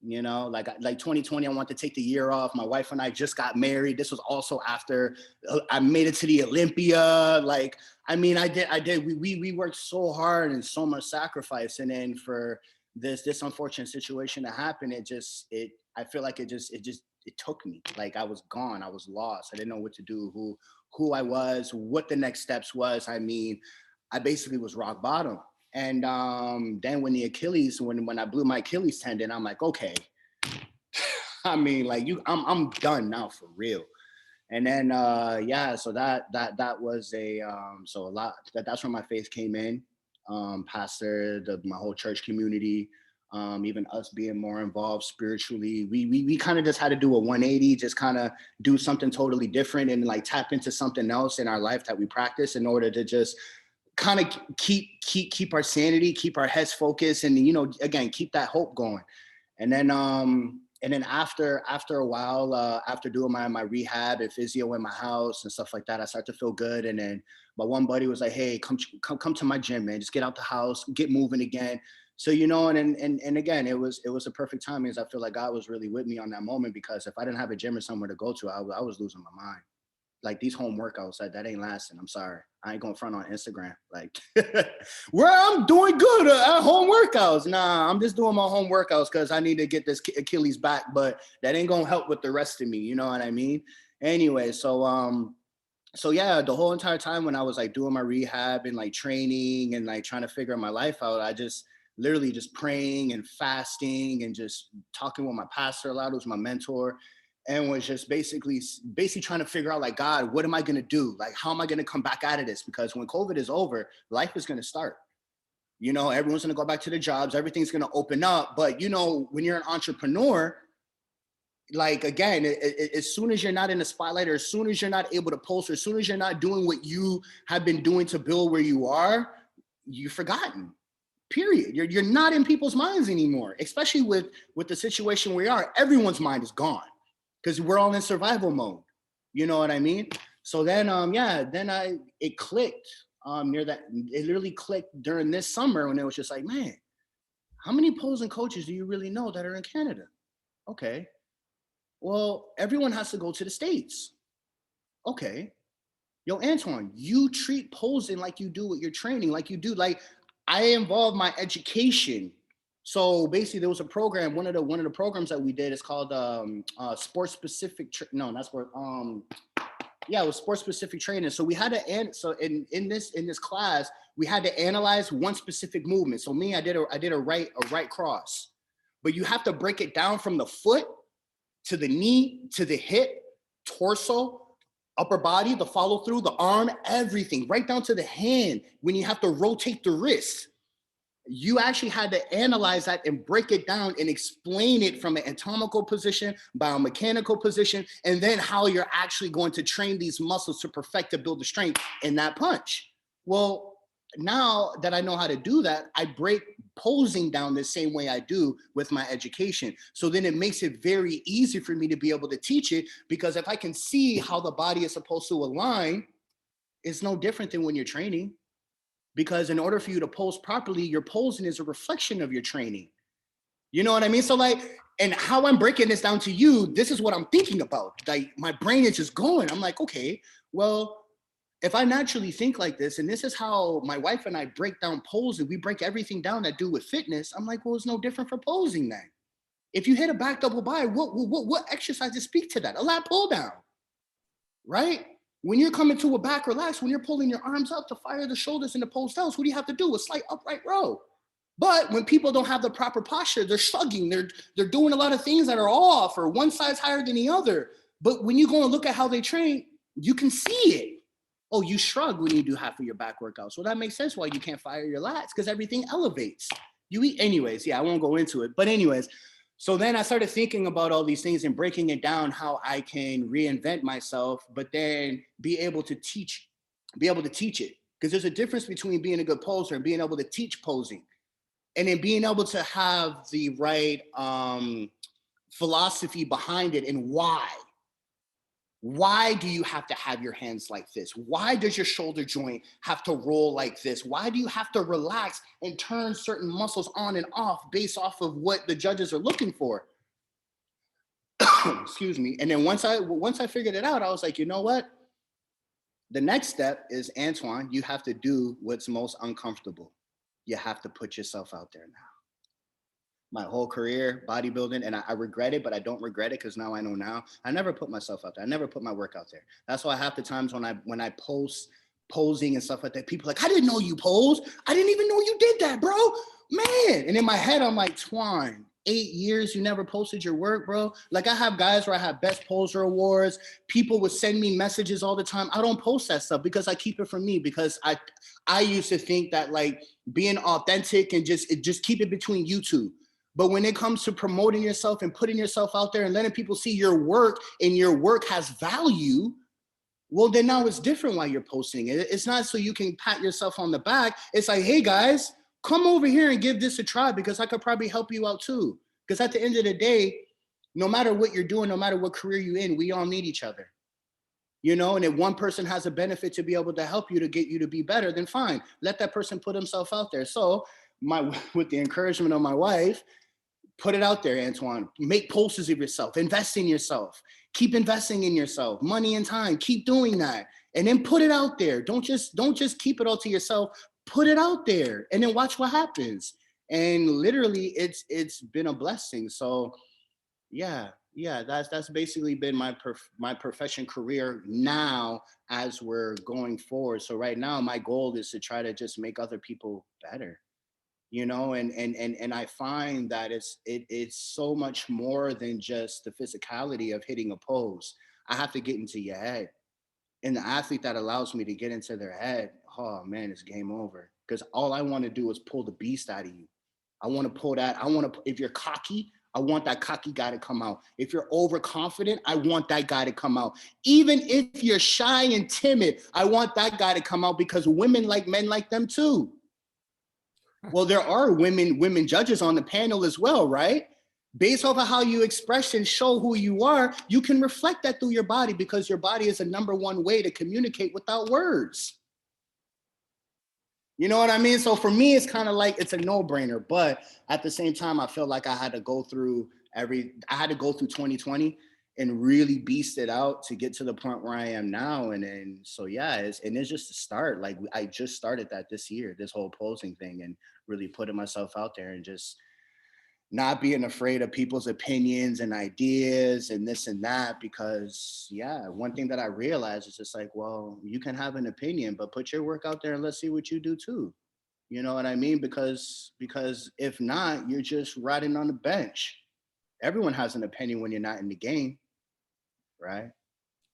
You know, like 2020, I wanted to take the year off. My wife and I just got married. This was also after I made it to the Olympia. Like, I mean, I did. We worked so hard and so much sacrifice, and then for this unfortunate situation to happen, I feel like it took me. Like I was gone. I was lost. I didn't know what to do, who I was, what the next steps was. I mean, I basically was rock bottom. And then when I blew my Achilles tendon, I'm like, okay, I mean, like I'm done now for real. And then yeah, so that was that's where my faith came in. Pastor, my whole church community, even us being more involved spiritually, we kind of just had to do a 180, just kind of do something totally different and like tap into something else in our life that we practice in order to just kind of keep our sanity, keep our heads focused, and you know, again, keep that hope going. And then after a while, after doing my rehab and physio in my house and stuff like that, I started to feel good. And then my one buddy was like, "Hey, come to my gym, man. Just get out the house, get moving again." So you know, and again, it was a perfect timing, as I feel like God was really with me on that moment, because if I didn't have a gym or somewhere to go to, I was losing my mind. Like these home workouts, that ain't lasting. I'm sorry. I ain't going front on Instagram. Like where I'm doing good at home workouts. Nah, I'm just doing my home workouts because I need to get this Achilles back, but that ain't gonna help with the rest of me. You know what I mean? Anyway, so yeah, the whole entire time when I was like doing my rehab and like training and like trying to figure my life out, I just literally just praying and fasting and just talking with my pastor a lot, who's my mentor, and was just basically trying to figure out, like, God, what am I going to do? Like, how am I going to come back out of this? Because when COVID is over, life is going to start. You know, everyone's going to go back to their jobs. Everything's going to open up. But, you know, when you're an entrepreneur, like, again, as soon as you're not in the spotlight, or as soon as you're not able to post, or as soon as you're not doing what you have been doing to build where you are, you're forgotten. Period. You're not in people's minds anymore, especially with the situation we are. Everyone's mind is gone, because we're all in survival mode. You know what I mean? So then, it clicked it literally clicked during this summer when it was just like, man, how many posing coaches do you really know that are in Canada? Okay. Well, everyone has to go to the States. Okay. Yo, Antwane, you treat posing like you do with your training, like you do. Like, I involve my education. So basically, there was a program. One of the programs that we did is called sports specific. It was sports specific training. So we had to so in this class, we had to analyze one specific movement. So me, I did a right cross, but you have to break it down from the foot to the knee to the hip, torso, upper body, the follow through, the arm, everything, right down to the hand. When you have to rotate the wrist, you actually had to analyze that and break it down and explain it from an anatomical position, biomechanical position, and then how you're actually going to train these muscles to perfect, to build the strength in that punch. Well, now that I know how to do that, I break posing down the same way I do with my education. So then it makes it very easy for me to be able to teach it, because if I can see how the body is supposed to align, it's no different than when you're training. Because in order for you to pose properly, your posing is a reflection of your training. You know what I mean? So like, and how I'm breaking this down to you, this is what I'm thinking about. Like my brain is just going. I'm like, okay, well, if I naturally think like this, and this is how my wife and I break down posing, we break everything down that do with fitness. I'm like, well, it's no different for posing then. If you hit a back double bi, what exercises speak to that? A lat pull down, right? When you're coming to a back relax, when you're pulling your arms up to fire the shoulders in the pose downs, what do you have to do? A slight upright row. But when people don't have the proper posture, they're shrugging, they're doing a lot of things that are off, or one side's higher than the other. But when you go and look at how they train, you can see it. Oh, you shrug when you do half of your back workouts. Well, that makes sense why you can't fire your lats, because everything elevates. You eat anyways. Yeah, I won't go into it. But anyways, so then I started thinking about all these things and breaking it down, how I can reinvent myself, but then be able to teach it. Because there's a difference between being a good poser and being able to teach posing. And then being able to have the right philosophy behind it and why. Why do you have to have your hands like this? Why does your shoulder joint have to roll like this? Why do you have to relax and turn certain muscles on and off based off of what the judges are looking for? Excuse me. And then once I figured it out, I was like, you know what? The next step is, Antwane, you have to do what's most uncomfortable. You have to put yourself out there now. My whole career, bodybuilding, and I regret it, but I don't regret it because now I know now. I never put myself out there. I never put my work out there. That's why half the times when I post posing and stuff like that, people are like, I didn't know you posed. I didn't even know you did that, bro. Man. And in my head, I'm like, Twan, 8 years, you never posted your work, bro. Like I have guys where I have best poser awards. People would send me messages all the time. I don't post that stuff because I keep it for me, because I used to think that like being authentic and just keep it between you two. But when it comes to promoting yourself and putting yourself out there and letting people see your work and your work has value, well, then now it's different while you're posting it. It's not so you can pat yourself on the back. It's like, hey guys, come over here and give this a try because I could probably help you out too. Because at the end of the day, no matter what you're doing, no matter what career you're in, we all need each other. You know, and if one person has a benefit to be able to help you to get you to be better, then fine. Let that person put himself out there. So with the encouragement of my wife, put it out there, Antwane. Make posters of yourself. Invest in yourself. Keep investing in yourself. Money and time. Keep doing that. And then put it out there. Don't just keep it all to yourself. Put it out there and then watch what happens. And literally it's been a blessing. So yeah, that's basically been my profession career now as we're going forward. So right now my goal is to try to just make other people better. You know, and I find that it's so much more than just the physicality of hitting a pose. I have to get into your head. And the athlete that allows me to get into their head, oh man, it's game over. Because all I want to do is pull the beast out of you. I want to pull that. If you're cocky, I want that cocky guy to come out. If you're overconfident, I want that guy to come out. Even if you're shy and timid, I want that guy to come out, because women like men like them too. Well, there are women judges on the panel as well, right? Based off of how you express and show who you are, you can reflect that through your body, because your body is the number one way to communicate without words. You know what I mean? So for me, it's kind of like it's a no-brainer, but at the same time, I feel like I had to go through 2020 and really beast it out to get to the point where I am now. And then, so yeah, it's just a start. Like I just started that this year, this whole posing thing, and really putting myself out there and just not being afraid of people's opinions and ideas and this and that. Because yeah, one thing that I realized is just like, well, you can have an opinion, but put your work out there and let's see what you do too. You know what I mean? Because if not, you're just riding on the bench. Everyone has an opinion when you're not in the game. Right.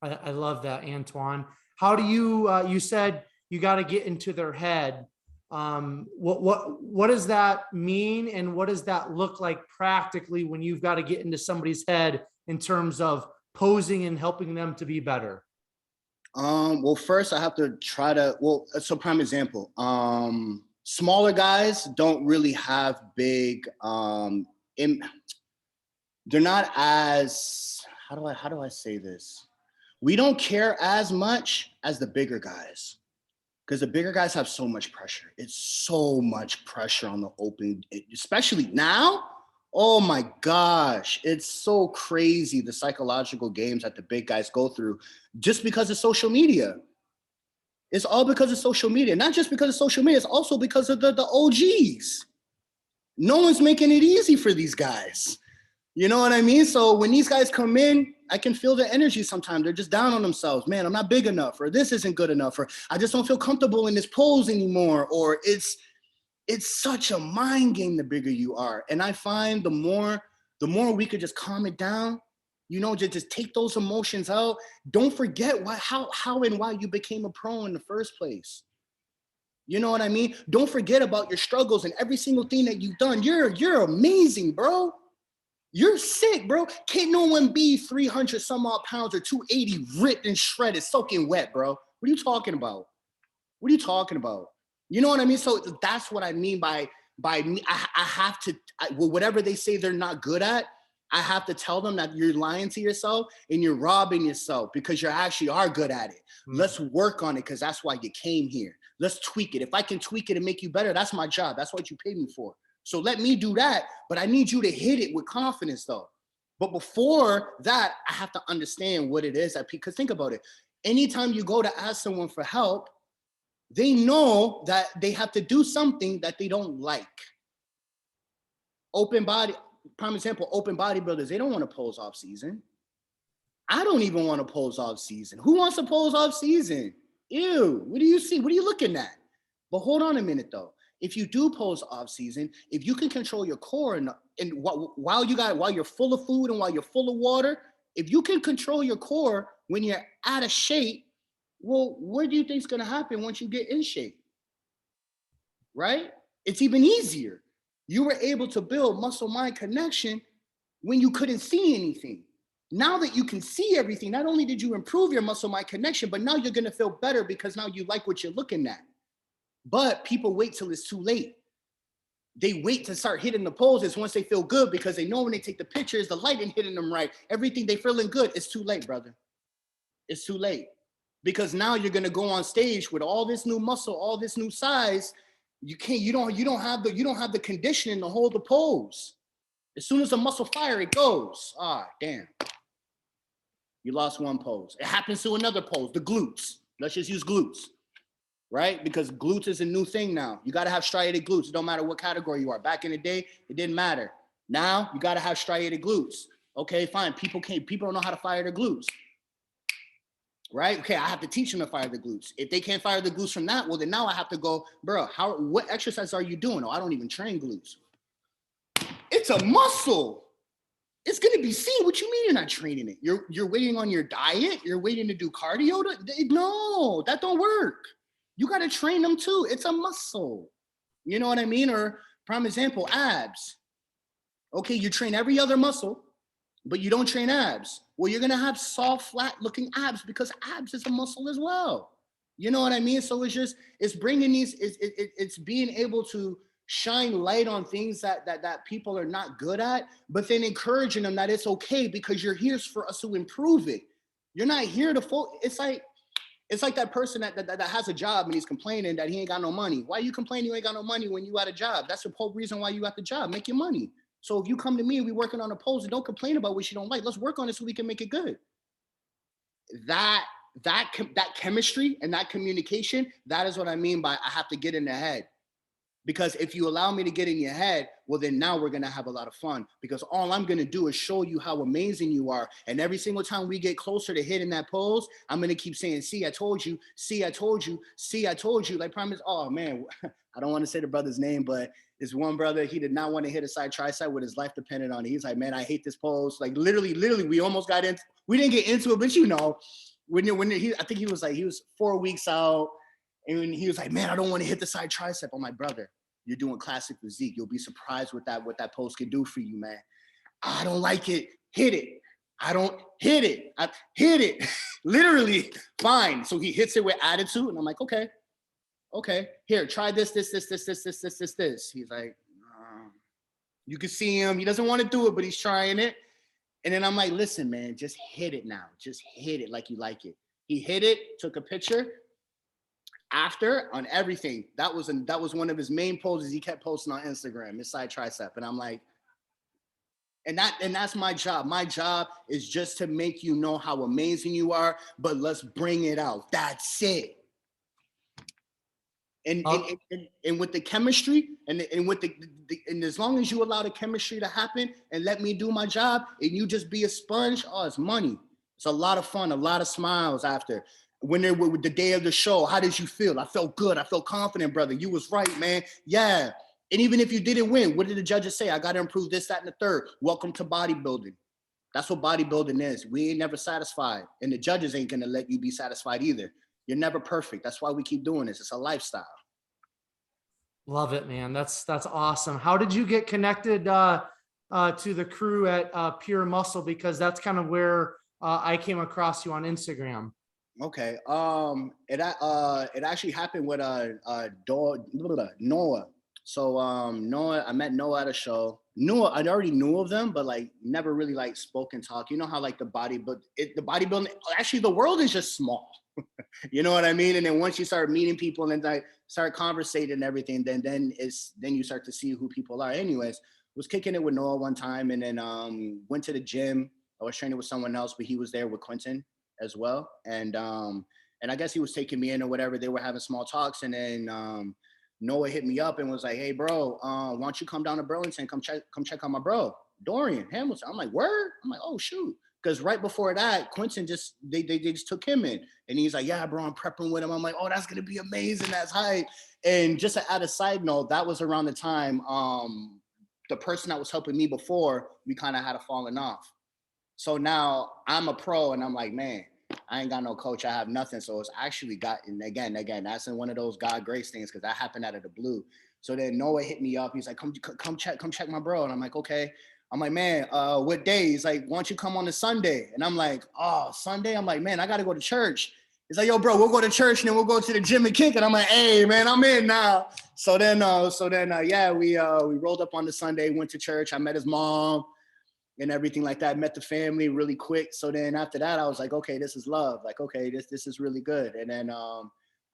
I love that, Antwane. How do you said you got to get into their head. What does that mean? And what does that look like practically when you've got to get into somebody's head in terms of posing and helping them to be better? Well, first I have to try to, so prime example, smaller guys don't really have big, they're not as, how do I say this? We don't care as much as the bigger guys, because the bigger guys have so much pressure. It's so much pressure on the open, especially now. Oh my gosh, it's so crazy, the psychological games that the big guys go through just because of social media. It's all because of social media. Not just because of social media, it's also because of the OGs. No one's making it easy for these guys. You know what I mean? So when these guys come in, I can feel the energy sometimes. They're just down on themselves. Man, I'm not big enough, or this isn't good enough, or I just don't feel comfortable in this pose anymore, or it's such a mind game the bigger you are. And I find the more we could just calm it down, you know, just take those emotions out. Don't forget how and why you became a pro in the first place. You know what I mean? Don't forget about your struggles and every single thing that you've done. You're amazing, bro. You're sick, bro. Can't no one be 300 some odd pounds or 280 ripped and shredded, soaking wet, bro. What are you talking about? What are you talking about? You know what I mean? So that's what I mean by me. I have to, whatever they say they're not good at, I have to tell them that you're lying to yourself and you're robbing yourself, because you actually are good at it. Let's work on it, because that's why you came here. Let's tweak it. If I can tweak it and make you better, that's my job. That's what you pay me for. So let me do that, but I need you to hit it with confidence though. But before that, I have to understand what it is because think about it. Anytime you go to ask someone for help, they know that they have to do something that they don't like. Prime example, open bodybuilders, they don't want to pose off season. I don't even want to pose off season. Who wants to pose off season? Ew, what do you see? What are you looking at? But hold on a minute though. If you do pose off season, if you can control your core and while you're full of food and while you're full of water, if you can control your core when you're out of shape, well, what do you think is going to happen once you get in shape? Right? It's even easier. You were able to build muscle-mind connection when you couldn't see anything. Now that you can see everything, not only did you improve your muscle-mind connection, but now you're going to feel better because now you like what you're looking at. But people wait till it's too late. They wait to start hitting the poses once they feel good, because they know when they take the pictures, the light ain't hitting them right. Everything they feeling good. It's too late, brother. It's too late. Because now you're gonna go on stage with all this new muscle, all this new size. You don't have the conditioning to hold the pose. As soon as the muscle fire, it goes. Ah, damn. You lost one pose. It happens to another pose, the glutes. Let's just use glutes. Right? Because glutes is a new thing now. You got to have striated glutes. It don't matter what category you are. Back in the day, it didn't matter. Now you got to have striated glutes. Okay, fine. People don't know how to fire their glutes. Right? Okay, I have to teach them to fire the glutes. If they can't fire the glutes from that, well, then now I have to go, bro, what exercise are you doing? Oh, I don't even train glutes. It's a muscle. It's going to be seen. What you mean you're not training it? You're waiting on your diet? You're waiting to do cardio? No, that don't work. You got to train them too. It's a muscle. You know what I mean? Or prime example, abs. Okay, you train every other muscle, but you don't train abs. Well, you're going to have soft, flat looking abs, because abs is a muscle as well. You know what I mean? So it's bringing it's being able to shine light on things that people are not good at, but then encouraging them that it's okay, because you're here for us to improve it. You're not here to it's like that person that has a job and he's complaining that he ain't got no money. Why you complaining you ain't got no money when you at a job? That's the whole reason why you at the job. Make your money. So if you come to me and we working on a pose, and don't complain about what you don't like. Let's work on it so we can make it good. That chemistry and that communication, that is what I mean by I have to get in the head. Because if you allow me to get in your head, well, then now we're going to have a lot of fun, because all I'm going to do is show you how amazing you are. And every single time we get closer to hitting that pose, I'm going to keep saying, see, I told you, see, I told you, see, I told you. Like, promise. Oh, man, I don't want to say the brother's name, but this one brother, he did not want to hit a side tricep with his life dependent on it. He's like, man, I hate this pose. Like, literally, we almost got into, we didn't get into it, but you know, I think he was 4 weeks out. And he was like, man, I don't want to hit the side tricep. I'm like, brother, you're doing classic physique. You'll be surprised what that pose can do for you, man. I don't like it. Hit it. I don't hit it. I hit it. Literally, fine. So he hits it with attitude. And I'm like, okay. Here, try this. He's like, you can see him. He doesn't want to do it, but he's trying it. And then I'm like, listen, man, just hit it now. Just hit it like you like it. He hit it, took a picture. After on everything, that was one of his main poses he kept posting on Instagram, his side tricep. And I'm like, and that's my job. My job is just to make you know how amazing you are, but let's bring it out. That's it. And with the chemistry and with the and as long as you allow the chemistry to happen and let me do my job and you just be a sponge, oh, it's money. It's a lot of fun, a lot of smiles after. When they were with the day of the show, how did you feel? I felt good. I felt confident, brother. You was right, man. Yeah. And even if you didn't win, what did the judges say? I got to improve this, that, and the third. Welcome to bodybuilding. That's what bodybuilding is. We ain't never satisfied. And the judges ain't going to let you be satisfied either. You're never perfect. That's why we keep doing this. It's a lifestyle. Love it, man. That's awesome. How did you get connected to the crew at Pure Muscle? Because that's kind of where I came across you on Instagram. Okay. It actually happened with Noah. So Noah, I met Noah at a show. Noah, I already knew of them, but like never really like spoke and talk. You know how like the bodybuilding, actually the world is just small. You know what I mean? And then once you start meeting people and like start conversating and everything, then you start to see who people are. Anyways, was kicking it with Noah one time, and then went to the gym. I was training with someone else, but he was there with Quentin as well. And I guess he was taking me in or whatever. They were having small talks, and then Noah hit me up and was like, "Hey, bro, why don't you come down to Burlington? Come check on my bro, Dorian Hamilton." I'm like, "Word?" I'm like, "Oh shoot." Because right before that, Quentin they just took him in. And he's like, "Yeah, bro, I'm prepping with him." I'm like, "Oh, that's gonna be amazing. That's hype." And just to add a side note, that was around the time the person that was helping me before, we kind of had a falling off. So now I'm a pro and I'm like, man, I ain't got no coach. I have nothing. So it's actually gotten, again, that's in one of those God grace things, because that happened out of the blue. So then Noah hit me up. He's like, come check my bro. And I'm like, okay. I'm like, man, what day? He's like, why don't you come on a Sunday? And I'm like, oh, Sunday? I'm like, man, I got to go to church. He's like, yo, bro, we'll go to church and then we'll go to the gym and kick it. I'm like, hey, man, I'm in now. So then, yeah, we rolled up on the Sunday, went to church. I met his mom and everything like that. Met the family really quick. So then after that, I was like, okay, this is love. Like, okay, this is really good. And then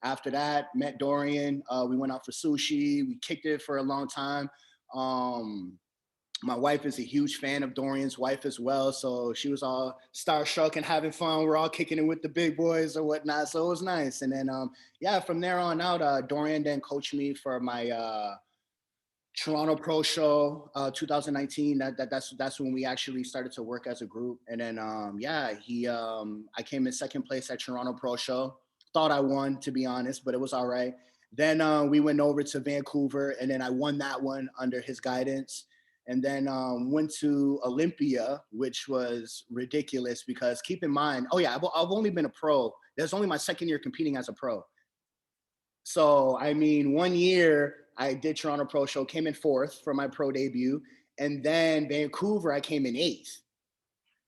after that, met Dorian. We went out for sushi. We kicked it for a long time. My wife is a huge fan of Dorian's wife as well. So she was all starstruck and having fun. We're all kicking it with the big boys or whatnot. So it was nice. And then, yeah, from there on out, Dorian then coached me for my Toronto Pro Show 2019. That's when we actually started to work as a group. And then yeah, I came in second place at Toronto Pro Show. Thought I won, to be honest, but it was all right. Then we went over to Vancouver, and then I won that one under his guidance. And then went to Olympia, which was ridiculous because keep in mind, oh yeah, I've only been a pro. That's only my second year competing as a pro. So, I mean, 1 year I did Toronto Pro Show, came in 4th for my pro debut. And then Vancouver, I came in 8th.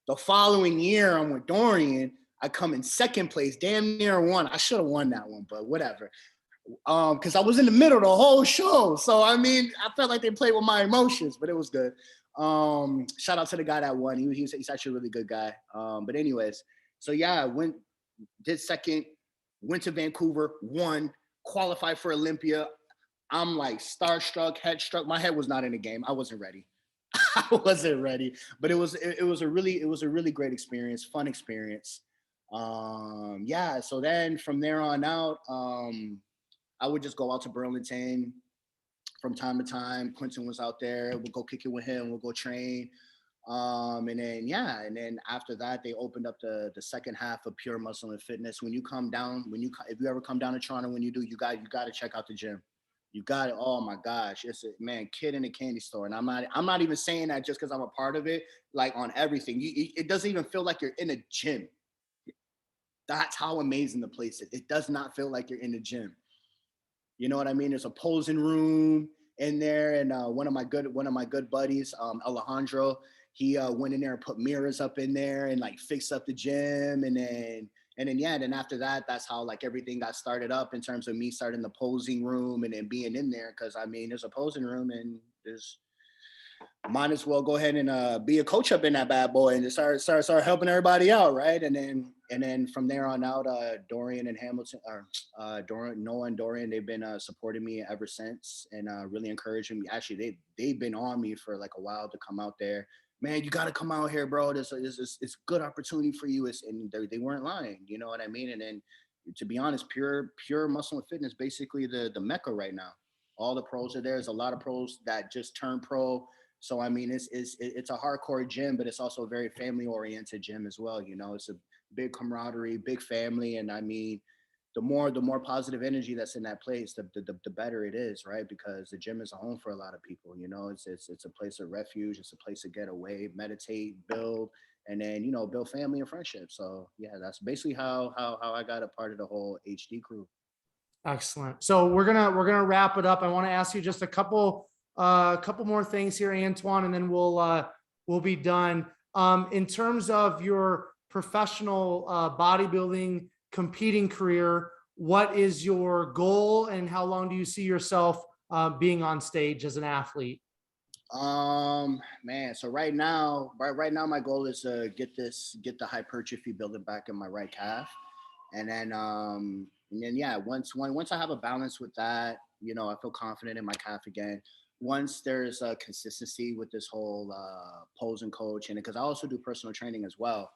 The following year, I'm with Dorian. I come in 2nd place, damn near won. I should have won that one, but whatever. Because I was in the middle of the whole show. So, I mean, I felt like they played with my emotions, but it was good. Shout out to the guy that won. He's actually a really good guy. But anyways, so yeah, did 2nd, went to Vancouver, won, qualified for Olympia. I'm like starstruck, head struck. My head was not in the game. I wasn't ready. I wasn't ready, but it was a really great experience, fun experience. Yeah. So then from there on out, I would just go out to Burlington from time to time. Quentin was out there. We'll go kick it with him. We'll go train. And then after that, they opened up the second half of Pure Muscle and Fitness. When you come down, if you ever come down to Toronto, when you do, you got to check out the gym. You got it. Oh my gosh, it's a kid in a candy store. And I'm not even saying that just because I'm a part of it. Like on everything, it doesn't even feel like you're in a gym. That's how amazing the place is. It does not feel like you're in the gym. You know what I mean? There's a posing room in there, and one of my good buddies, Alejandro, he went in there and put mirrors up in there and like fixed up the gym. And then after that, that's how like everything got started up in terms of me starting the posing room and then being in there. Cause I mean, there's a posing room and there's, might as well go ahead and be a coach up in that bad boy and just start helping everybody out, right? And then from there on out, Dorian and Hamilton, or Noah and Dorian, they've been supporting me ever since and really encouraging me. Actually, they've been on me for like a while to come out there. Man, you got to come out here, bro. It's a good opportunity for you. And they weren't lying, you know what I mean? And then, to be honest, pure muscle and fitness, basically the mecca right now. All the pros are there. There's a lot of pros that just turned pro. So I mean, it's a hardcore gym, but it's also a very family oriented gym as well. You know, it's a big camaraderie, big family, and I mean, the more positive energy that's in that place, the better it is, right? Because the gym is a home for a lot of people. You know, it's a place of refuge. It's a place to get away, meditate, build, and then build family and friendship. So yeah, that's basically how I got a part of the whole HD crew. Excellent. So we're gonna wrap it up. I want to ask you just a couple more things here, Antwane, and then we'll be done. In terms of your professional bodybuilding competing career, what is your goal and how long do you see yourself being on stage as an athlete? Man, so right now my goal is to get the hypertrophy building back in my right calf. And then yeah, once I have a balance with that, I feel confident in my calf again. Once there's a consistency with this whole posing coach, and because I also do personal training as well,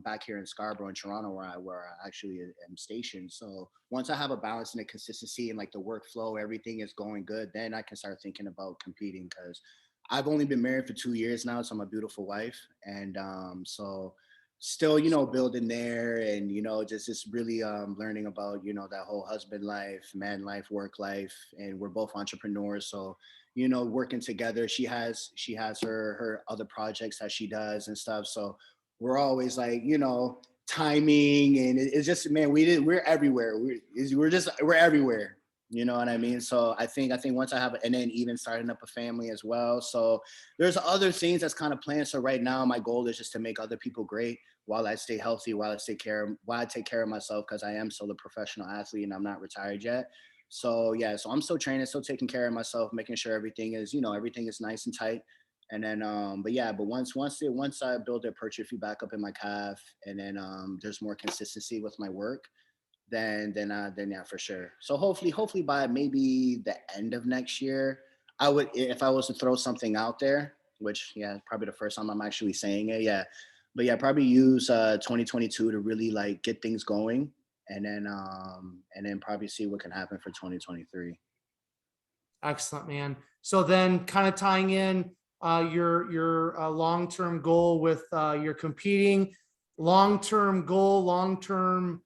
back here in Scarborough and Toronto, where I actually am stationed. So once I have a balance and a consistency and like the workflow, everything is going good, then I can start thinking about competing. Because I've only been married for 2 years now, so I'm a beautiful wife, and so still building there, and just really learning about that whole husband life, man life, work life, and we're both entrepreneurs, so working together. She has her other projects that she does and stuff, so we're always like timing, and it's just, man, we're everywhere. We're everywhere. You know what I mean? So I think once I have, and then even starting up a family as well. So there's other things that's kind of planned. So right now my goal is just to make other people great while I stay healthy, while I take care of myself, because I am still a professional athlete and I'm not retired yet. So yeah, so I'm still training, still taking care of myself, making sure everything is nice and tight. And then, but once I build the hypertrophy back up in my calf, and then there's more consistency with my work, then yeah, for sure. So hopefully by maybe the end of next year, I would, if I was to throw something out there, which yeah, probably the first time I'm actually saying it, yeah, but yeah, probably use 2022 to really like get things going, and then probably see what can happen for 2023. Excellent, man. So then kind of tying in your long-term goal with your competing, long-term goal, long-term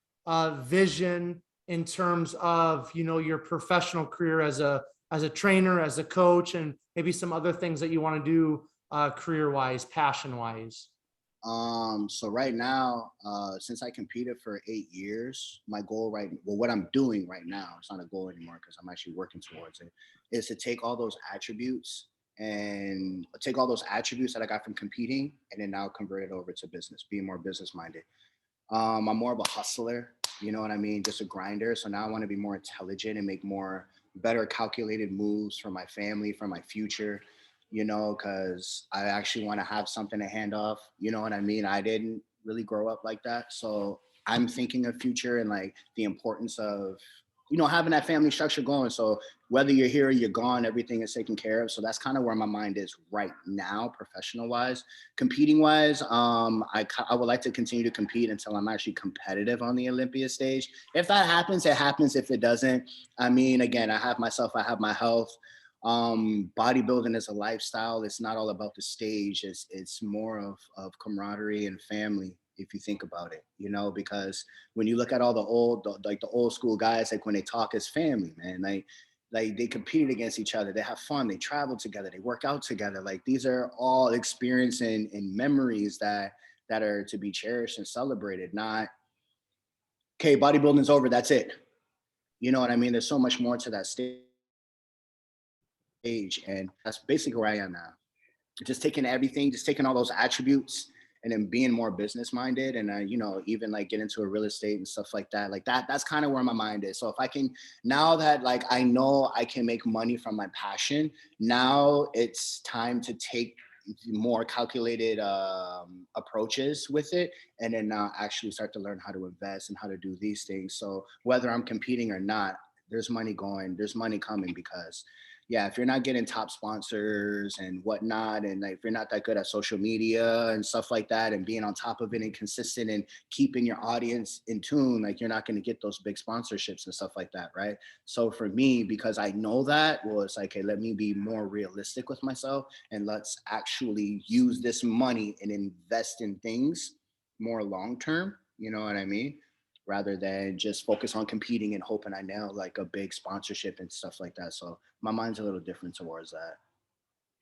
vision in terms of your professional career as a trainer, as a coach, and maybe some other things that you want to do career-wise, passion-wise. So right now, since I competed for 8 years, my goal what I'm doing right now, it's not a goal anymore because I'm actually working towards it, is to take all those attributes that I got from competing, and then now convert it over to business, being more business minded. I'm more of a hustler, you know what I mean? Just a grinder. So now I want to be more intelligent and make better calculated moves for my family, for my future, because I actually want to have something to hand off. You know what I mean? I didn't really grow up like that. So I'm thinking of future and like the importance of, having that family structure going. So whether you're here or you're gone, everything is taken care of. So that's kind of where my mind is right now, professional wise. Competing wise, I would like to continue to compete until I'm actually competitive on the Olympia stage. If that happens, it happens. If it doesn't, I mean, again, I have my health. Bodybuilding is a lifestyle. It's not all about the stage. It's more of camaraderie and family, if you think about it, because when you look at all the old school guys, like when they talk as family, man, like they competed against each other. They have fun. They travel together. They work out together. Like these are all experiences and memories that are to be cherished and celebrated. Not, okay, bodybuilding's over. That's it. You know what I mean? There's so much more to that stage, and that's basically where I am now. just taking everything, just taking all those attributes and then being more business minded and, even like get into a real estate and stuff like that. Like that's kind of where my mind is. So if I can, now that like, I know I can make money from my passion, now it's time to take more calculated approaches with it, and then actually start to learn how to invest and how to do these things. So whether I'm competing or not, there's money coming, because if you're not getting top sponsors and whatnot, and like if you're not that good at social media and stuff like that, and being on top of it and consistent and keeping your audience in tune, like you're not going to get those big sponsorships and stuff like that, right? So for me, because I know that, well, it's like, hey, let me be more realistic with myself, and let's actually use this money and invest in things more long term. You know what I mean? Rather than just focus on competing and hoping I nail like a big sponsorship and stuff like that. So my mind's a little different towards that.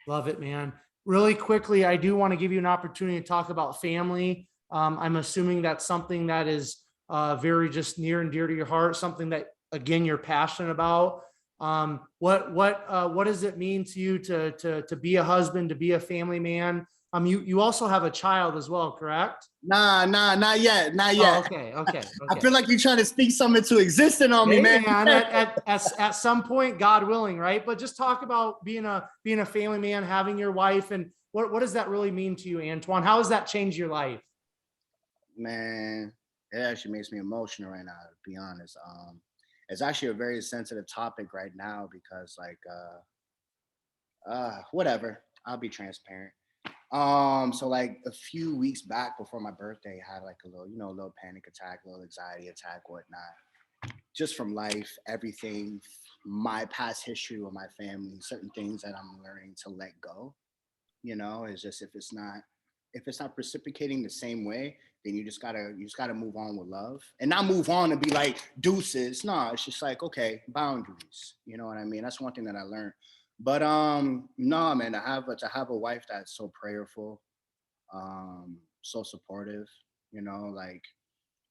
Love it, man. Really quickly, I do want to give you an opportunity to talk about family. I'm assuming that's something that is very just near and dear to your heart, something that, again, you're passionate about. What does it mean to you to be a husband, to be a family man? You also have a child as well, correct? Nah, not yet. Oh, okay. I feel like you're trying to speak something into existence on me, man. At some point, God willing, right? But just talk about being a family man, having your wife, and what does that really mean to you, Antwane? How has that changed your life? Man, it actually makes me emotional right now, to be honest. It's actually a very sensitive topic right now because like whatever, I'll be transparent. So like a few weeks back before my birthday, I had like a little panic attack, a little anxiety attack, whatnot, just from life, everything, my past history with my family, certain things that I'm learning to let go. It's just, if it's not reciprocating the same way, then you just gotta move on with love, and not move on and be like deuces. No, it's just like, okay, boundaries. You know what I mean? That's one thing that I learned. But no, man, to have a wife that's so prayerful, so supportive, like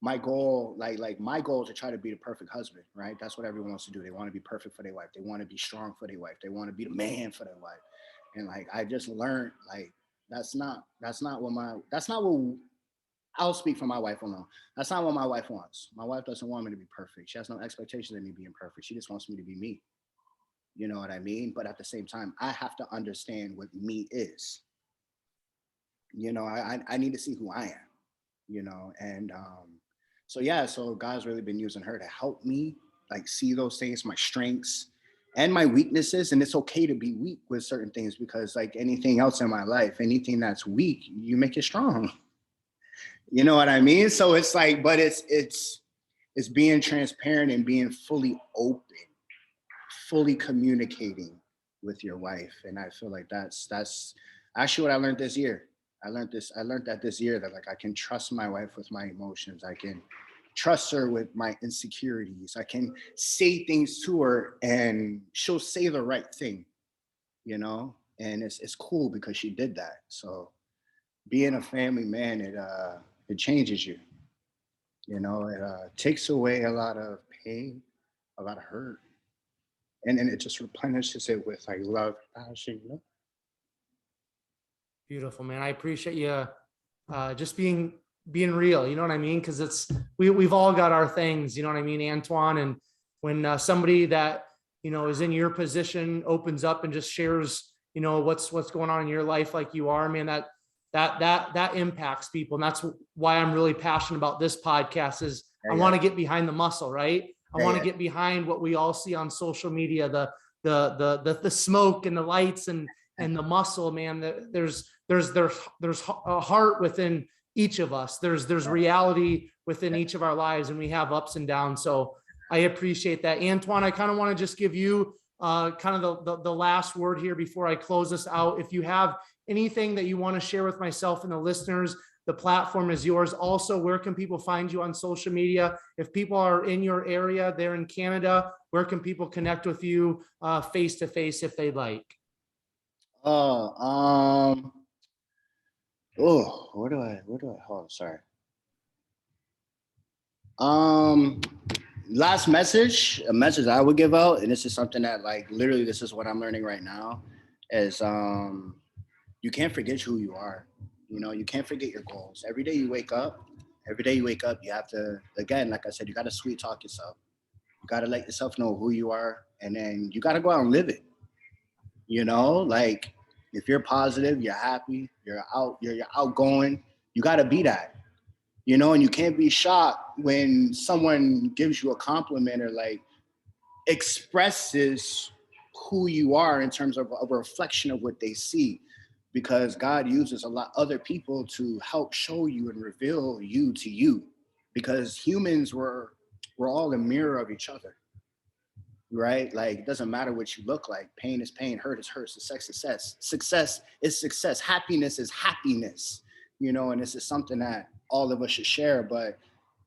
my goal, like my goal is to try to be the perfect husband, right? That's what everyone wants to do. They want to be perfect for their wife. They want to be strong for their wife. They want to be the man for their wife. And like I just learned, like that's not what I'll speak for my wife alone. That's not what my wife wants. My wife doesn't want me to be perfect. She has no expectations of me being perfect. She just wants me to be me. You know what I mean? But at the same time, I have to understand what me is. I need to see who I am, and so God's really been using her to help me like see those things, my strengths and my weaknesses. And it's okay to be weak with certain things, because like anything else in my life, anything that's weak, you make it strong. You know what I mean? So it's like, but it's being transparent and being fully open, fully communicating with your wife. And I feel like that's actually what I learned this year. I learned that this year, that like I can trust my wife with my emotions. I can trust her with my insecurities. I can say things to her and she'll say the right thing, and it's cool because she did that. So being a family man, it changes you. It takes away a lot of pain, a lot of hurt, and then it just replenishes it with like love, passion. Beautiful, man. I appreciate you just being real. You know what I mean? Because we've all got our things. You know what I mean, Antwane? And when somebody that is in your position opens up and just shares, what's going on in your life, like you are, man, that impacts people. And that's why I'm really passionate about this podcast. Is I want to get behind the muscle, right? I want to get behind what we all see on social media, the smoke and the lights and the muscle, man. There's a heart within each of us. There's reality within each of our lives, and we have ups and downs. So I appreciate that. Antwane, I kind of want to just give you kind of the last word here before I close this out. If you have anything that you want to share with myself and the listeners, the platform is yours. Also, where can people find you on social media? If people are in your area, they're in Canada, where can people connect with you face to face if they'd like? Where do I hold on, sorry. Last message, a message I would give out, and this is something that like literally this is what I'm learning right now, is you can't forget who you are. You know, you can't forget your goals. Every day you wake up, you have to, again, like I said, you got to sweet talk yourself. You got to let yourself know who you are, and then you got to go out and live it. You know, like if you're positive, you're happy, you're outgoing, you got to be that. You know, and you can't be shocked when someone gives you a compliment or like expresses who you are in terms of a reflection of what they see, because God uses a lot other people to help show you and reveal you to you, because humans we're all a mirror of each other, right? Like it doesn't matter what you look like. Pain is pain, hurt is hurt, success is success, success is success, happiness is happiness, you know. And this is something that all of us should share. But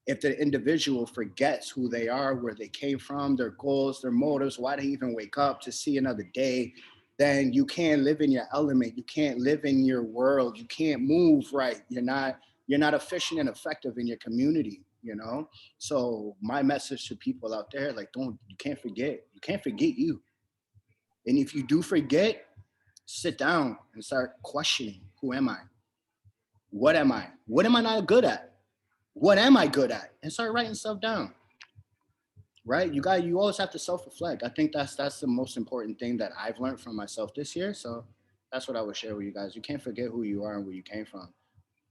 if the individual forgets who they are, where they came from, their goals, their motives, why they even wake up to see another day, then you can't live in your element. You can't live in your world. You can't move right. You're not efficient and effective in your community, you know? So my message to people out there, like, you can't forget you. And if you do forget, sit down and start questioning, who am I? What am I? What am I not good at? What am I good at? And start writing stuff down. Right? You always have to self-reflect. I think that's the most important thing that I've learned from myself this year. So that's what I would share with you guys. You can't forget who you are and where you came from.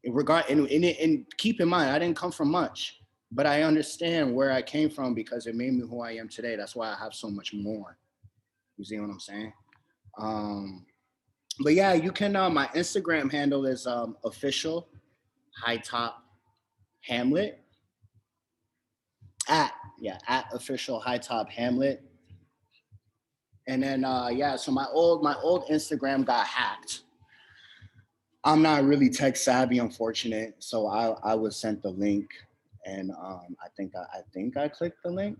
And keep in mind, I didn't come from much, but I understand where I came from because it made me who I am today. That's why I have so much more. You see what I'm saying? But yeah, you can. My Instagram handle is official high top Hamlet at official high top Hamlet. And then so my old Instagram got hacked. I'm not really tech savvy, unfortunate. So I was sent the link, and I think I clicked the link.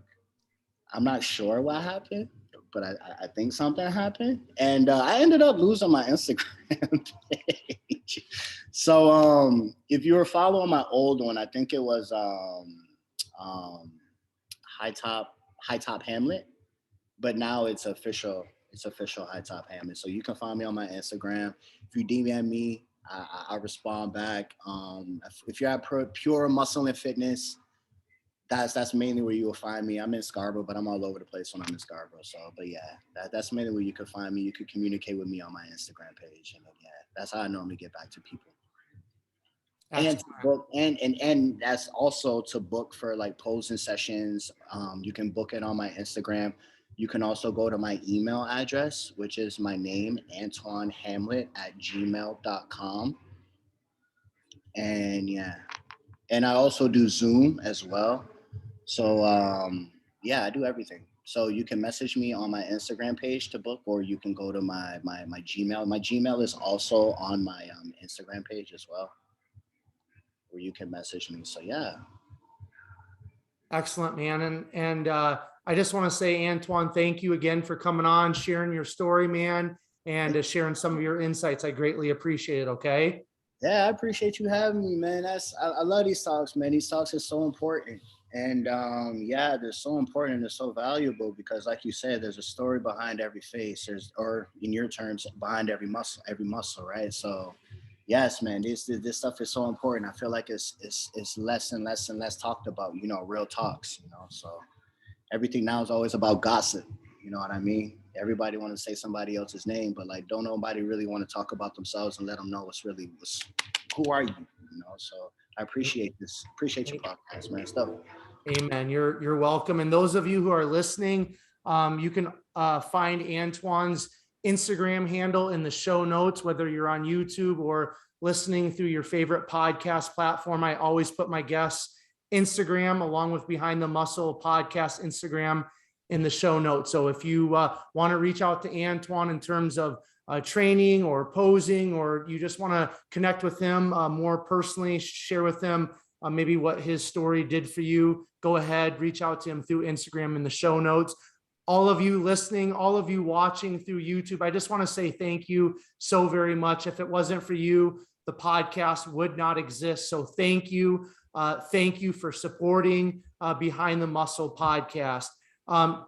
I'm not sure what happened, but I think something happened, and I ended up losing my Instagram page. So if you were following my old one, I think it was high top Hamlet, but now it's official. It's official high top Hamlet. So you can find me on my Instagram. If you DM me, I respond back. If you're at Pure Muscle and Fitness, that's mainly where you will find me. I'm in Scarborough, but I'm all over the place when I'm in Scarborough. So, but yeah, that's mainly where you can find me. You can communicate with me on my Instagram page, and yeah, that's how I normally get back to people. And to book, and that's also to book for like posing sessions. You can book it on my Instagram. You can also go to my email address, which is my name, AntwaneHamlett@gmail.com. And yeah, and I also do Zoom as well. So yeah, I do everything. So you can message me on my Instagram page to book, or you can go to my Gmail. My Gmail is also on my Instagram page as well, where you can message me. So yeah. Excellent, man. And I just want to say, Antwane, thank you again for coming on, sharing your story, man, and sharing some of your insights. I greatly appreciate it. Okay. Yeah, I appreciate you having me, man. I love these talks, man. These talks are so important. And yeah, they're so important and they're so valuable because, like you said, there's a story behind every face. Or in your terms, behind every muscle, right? So yes, man, this stuff is so important. I feel like it's less and less and less talked about, you know, real talks, you know. So everything now is always about gossip. You know what I mean? Everybody want to say somebody else's name, but like, don't nobody really want to talk about themselves and let them know who are you? You know. So I appreciate this. Appreciate your podcast, man. Stuff. Amen. You're welcome. And those of you who are listening, you can find Antwane's Instagram handle in the show notes, whether you're on YouTube or listening through your favorite podcast platform. I always put my guests' Instagram along with Behind the Muscle podcast Instagram in the show notes. So if you want to reach out to Antwane in terms of training or posing, or you just want to connect with him more personally, share with him maybe what his story did for you, go ahead, reach out to him through Instagram in the show notes. All of you listening, all of you watching through YouTube, I just want to say thank you so very much. If it wasn't for you, the podcast would not exist. So thank you. Thank you for supporting Behind the Muscle podcast.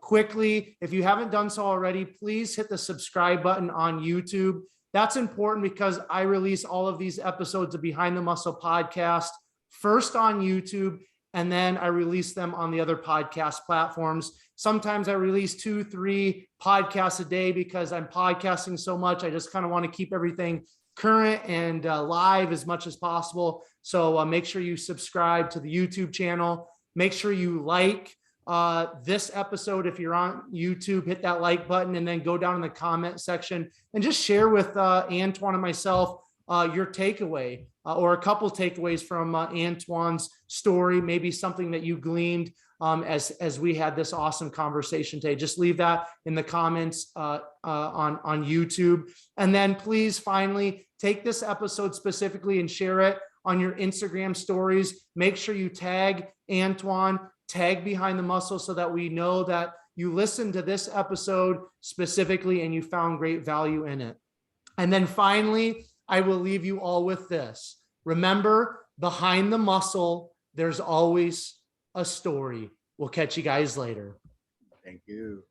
Quickly, if you haven't done so already, please hit the subscribe button on YouTube. That's important because I release all of these episodes of Behind the Muscle podcast first on YouTube, and then I release them on the other podcast platforms. Sometimes I release 2-3 podcasts a day because I'm podcasting so much. I just kind of want to keep everything current and live as much as possible. So make sure you subscribe to the YouTube channel. Make sure you like this episode. If you're on YouTube, hit that like button, and then go down in the comment section and just share with Antwane and myself your takeaway or a couple takeaways from Antwane's story, maybe something that you gleaned as we had this awesome conversation today. Just leave that in the comments on YouTube. And then please finally take this episode specifically and share it on your Instagram stories. Make sure you tag Antwane, tag Behind the Muscle, so that we know that you listened to this episode specifically and you found great value in it. And then finally, I will leave you all with this. Remember, behind the muscle, there's always a story. We'll catch you guys later. Thank you.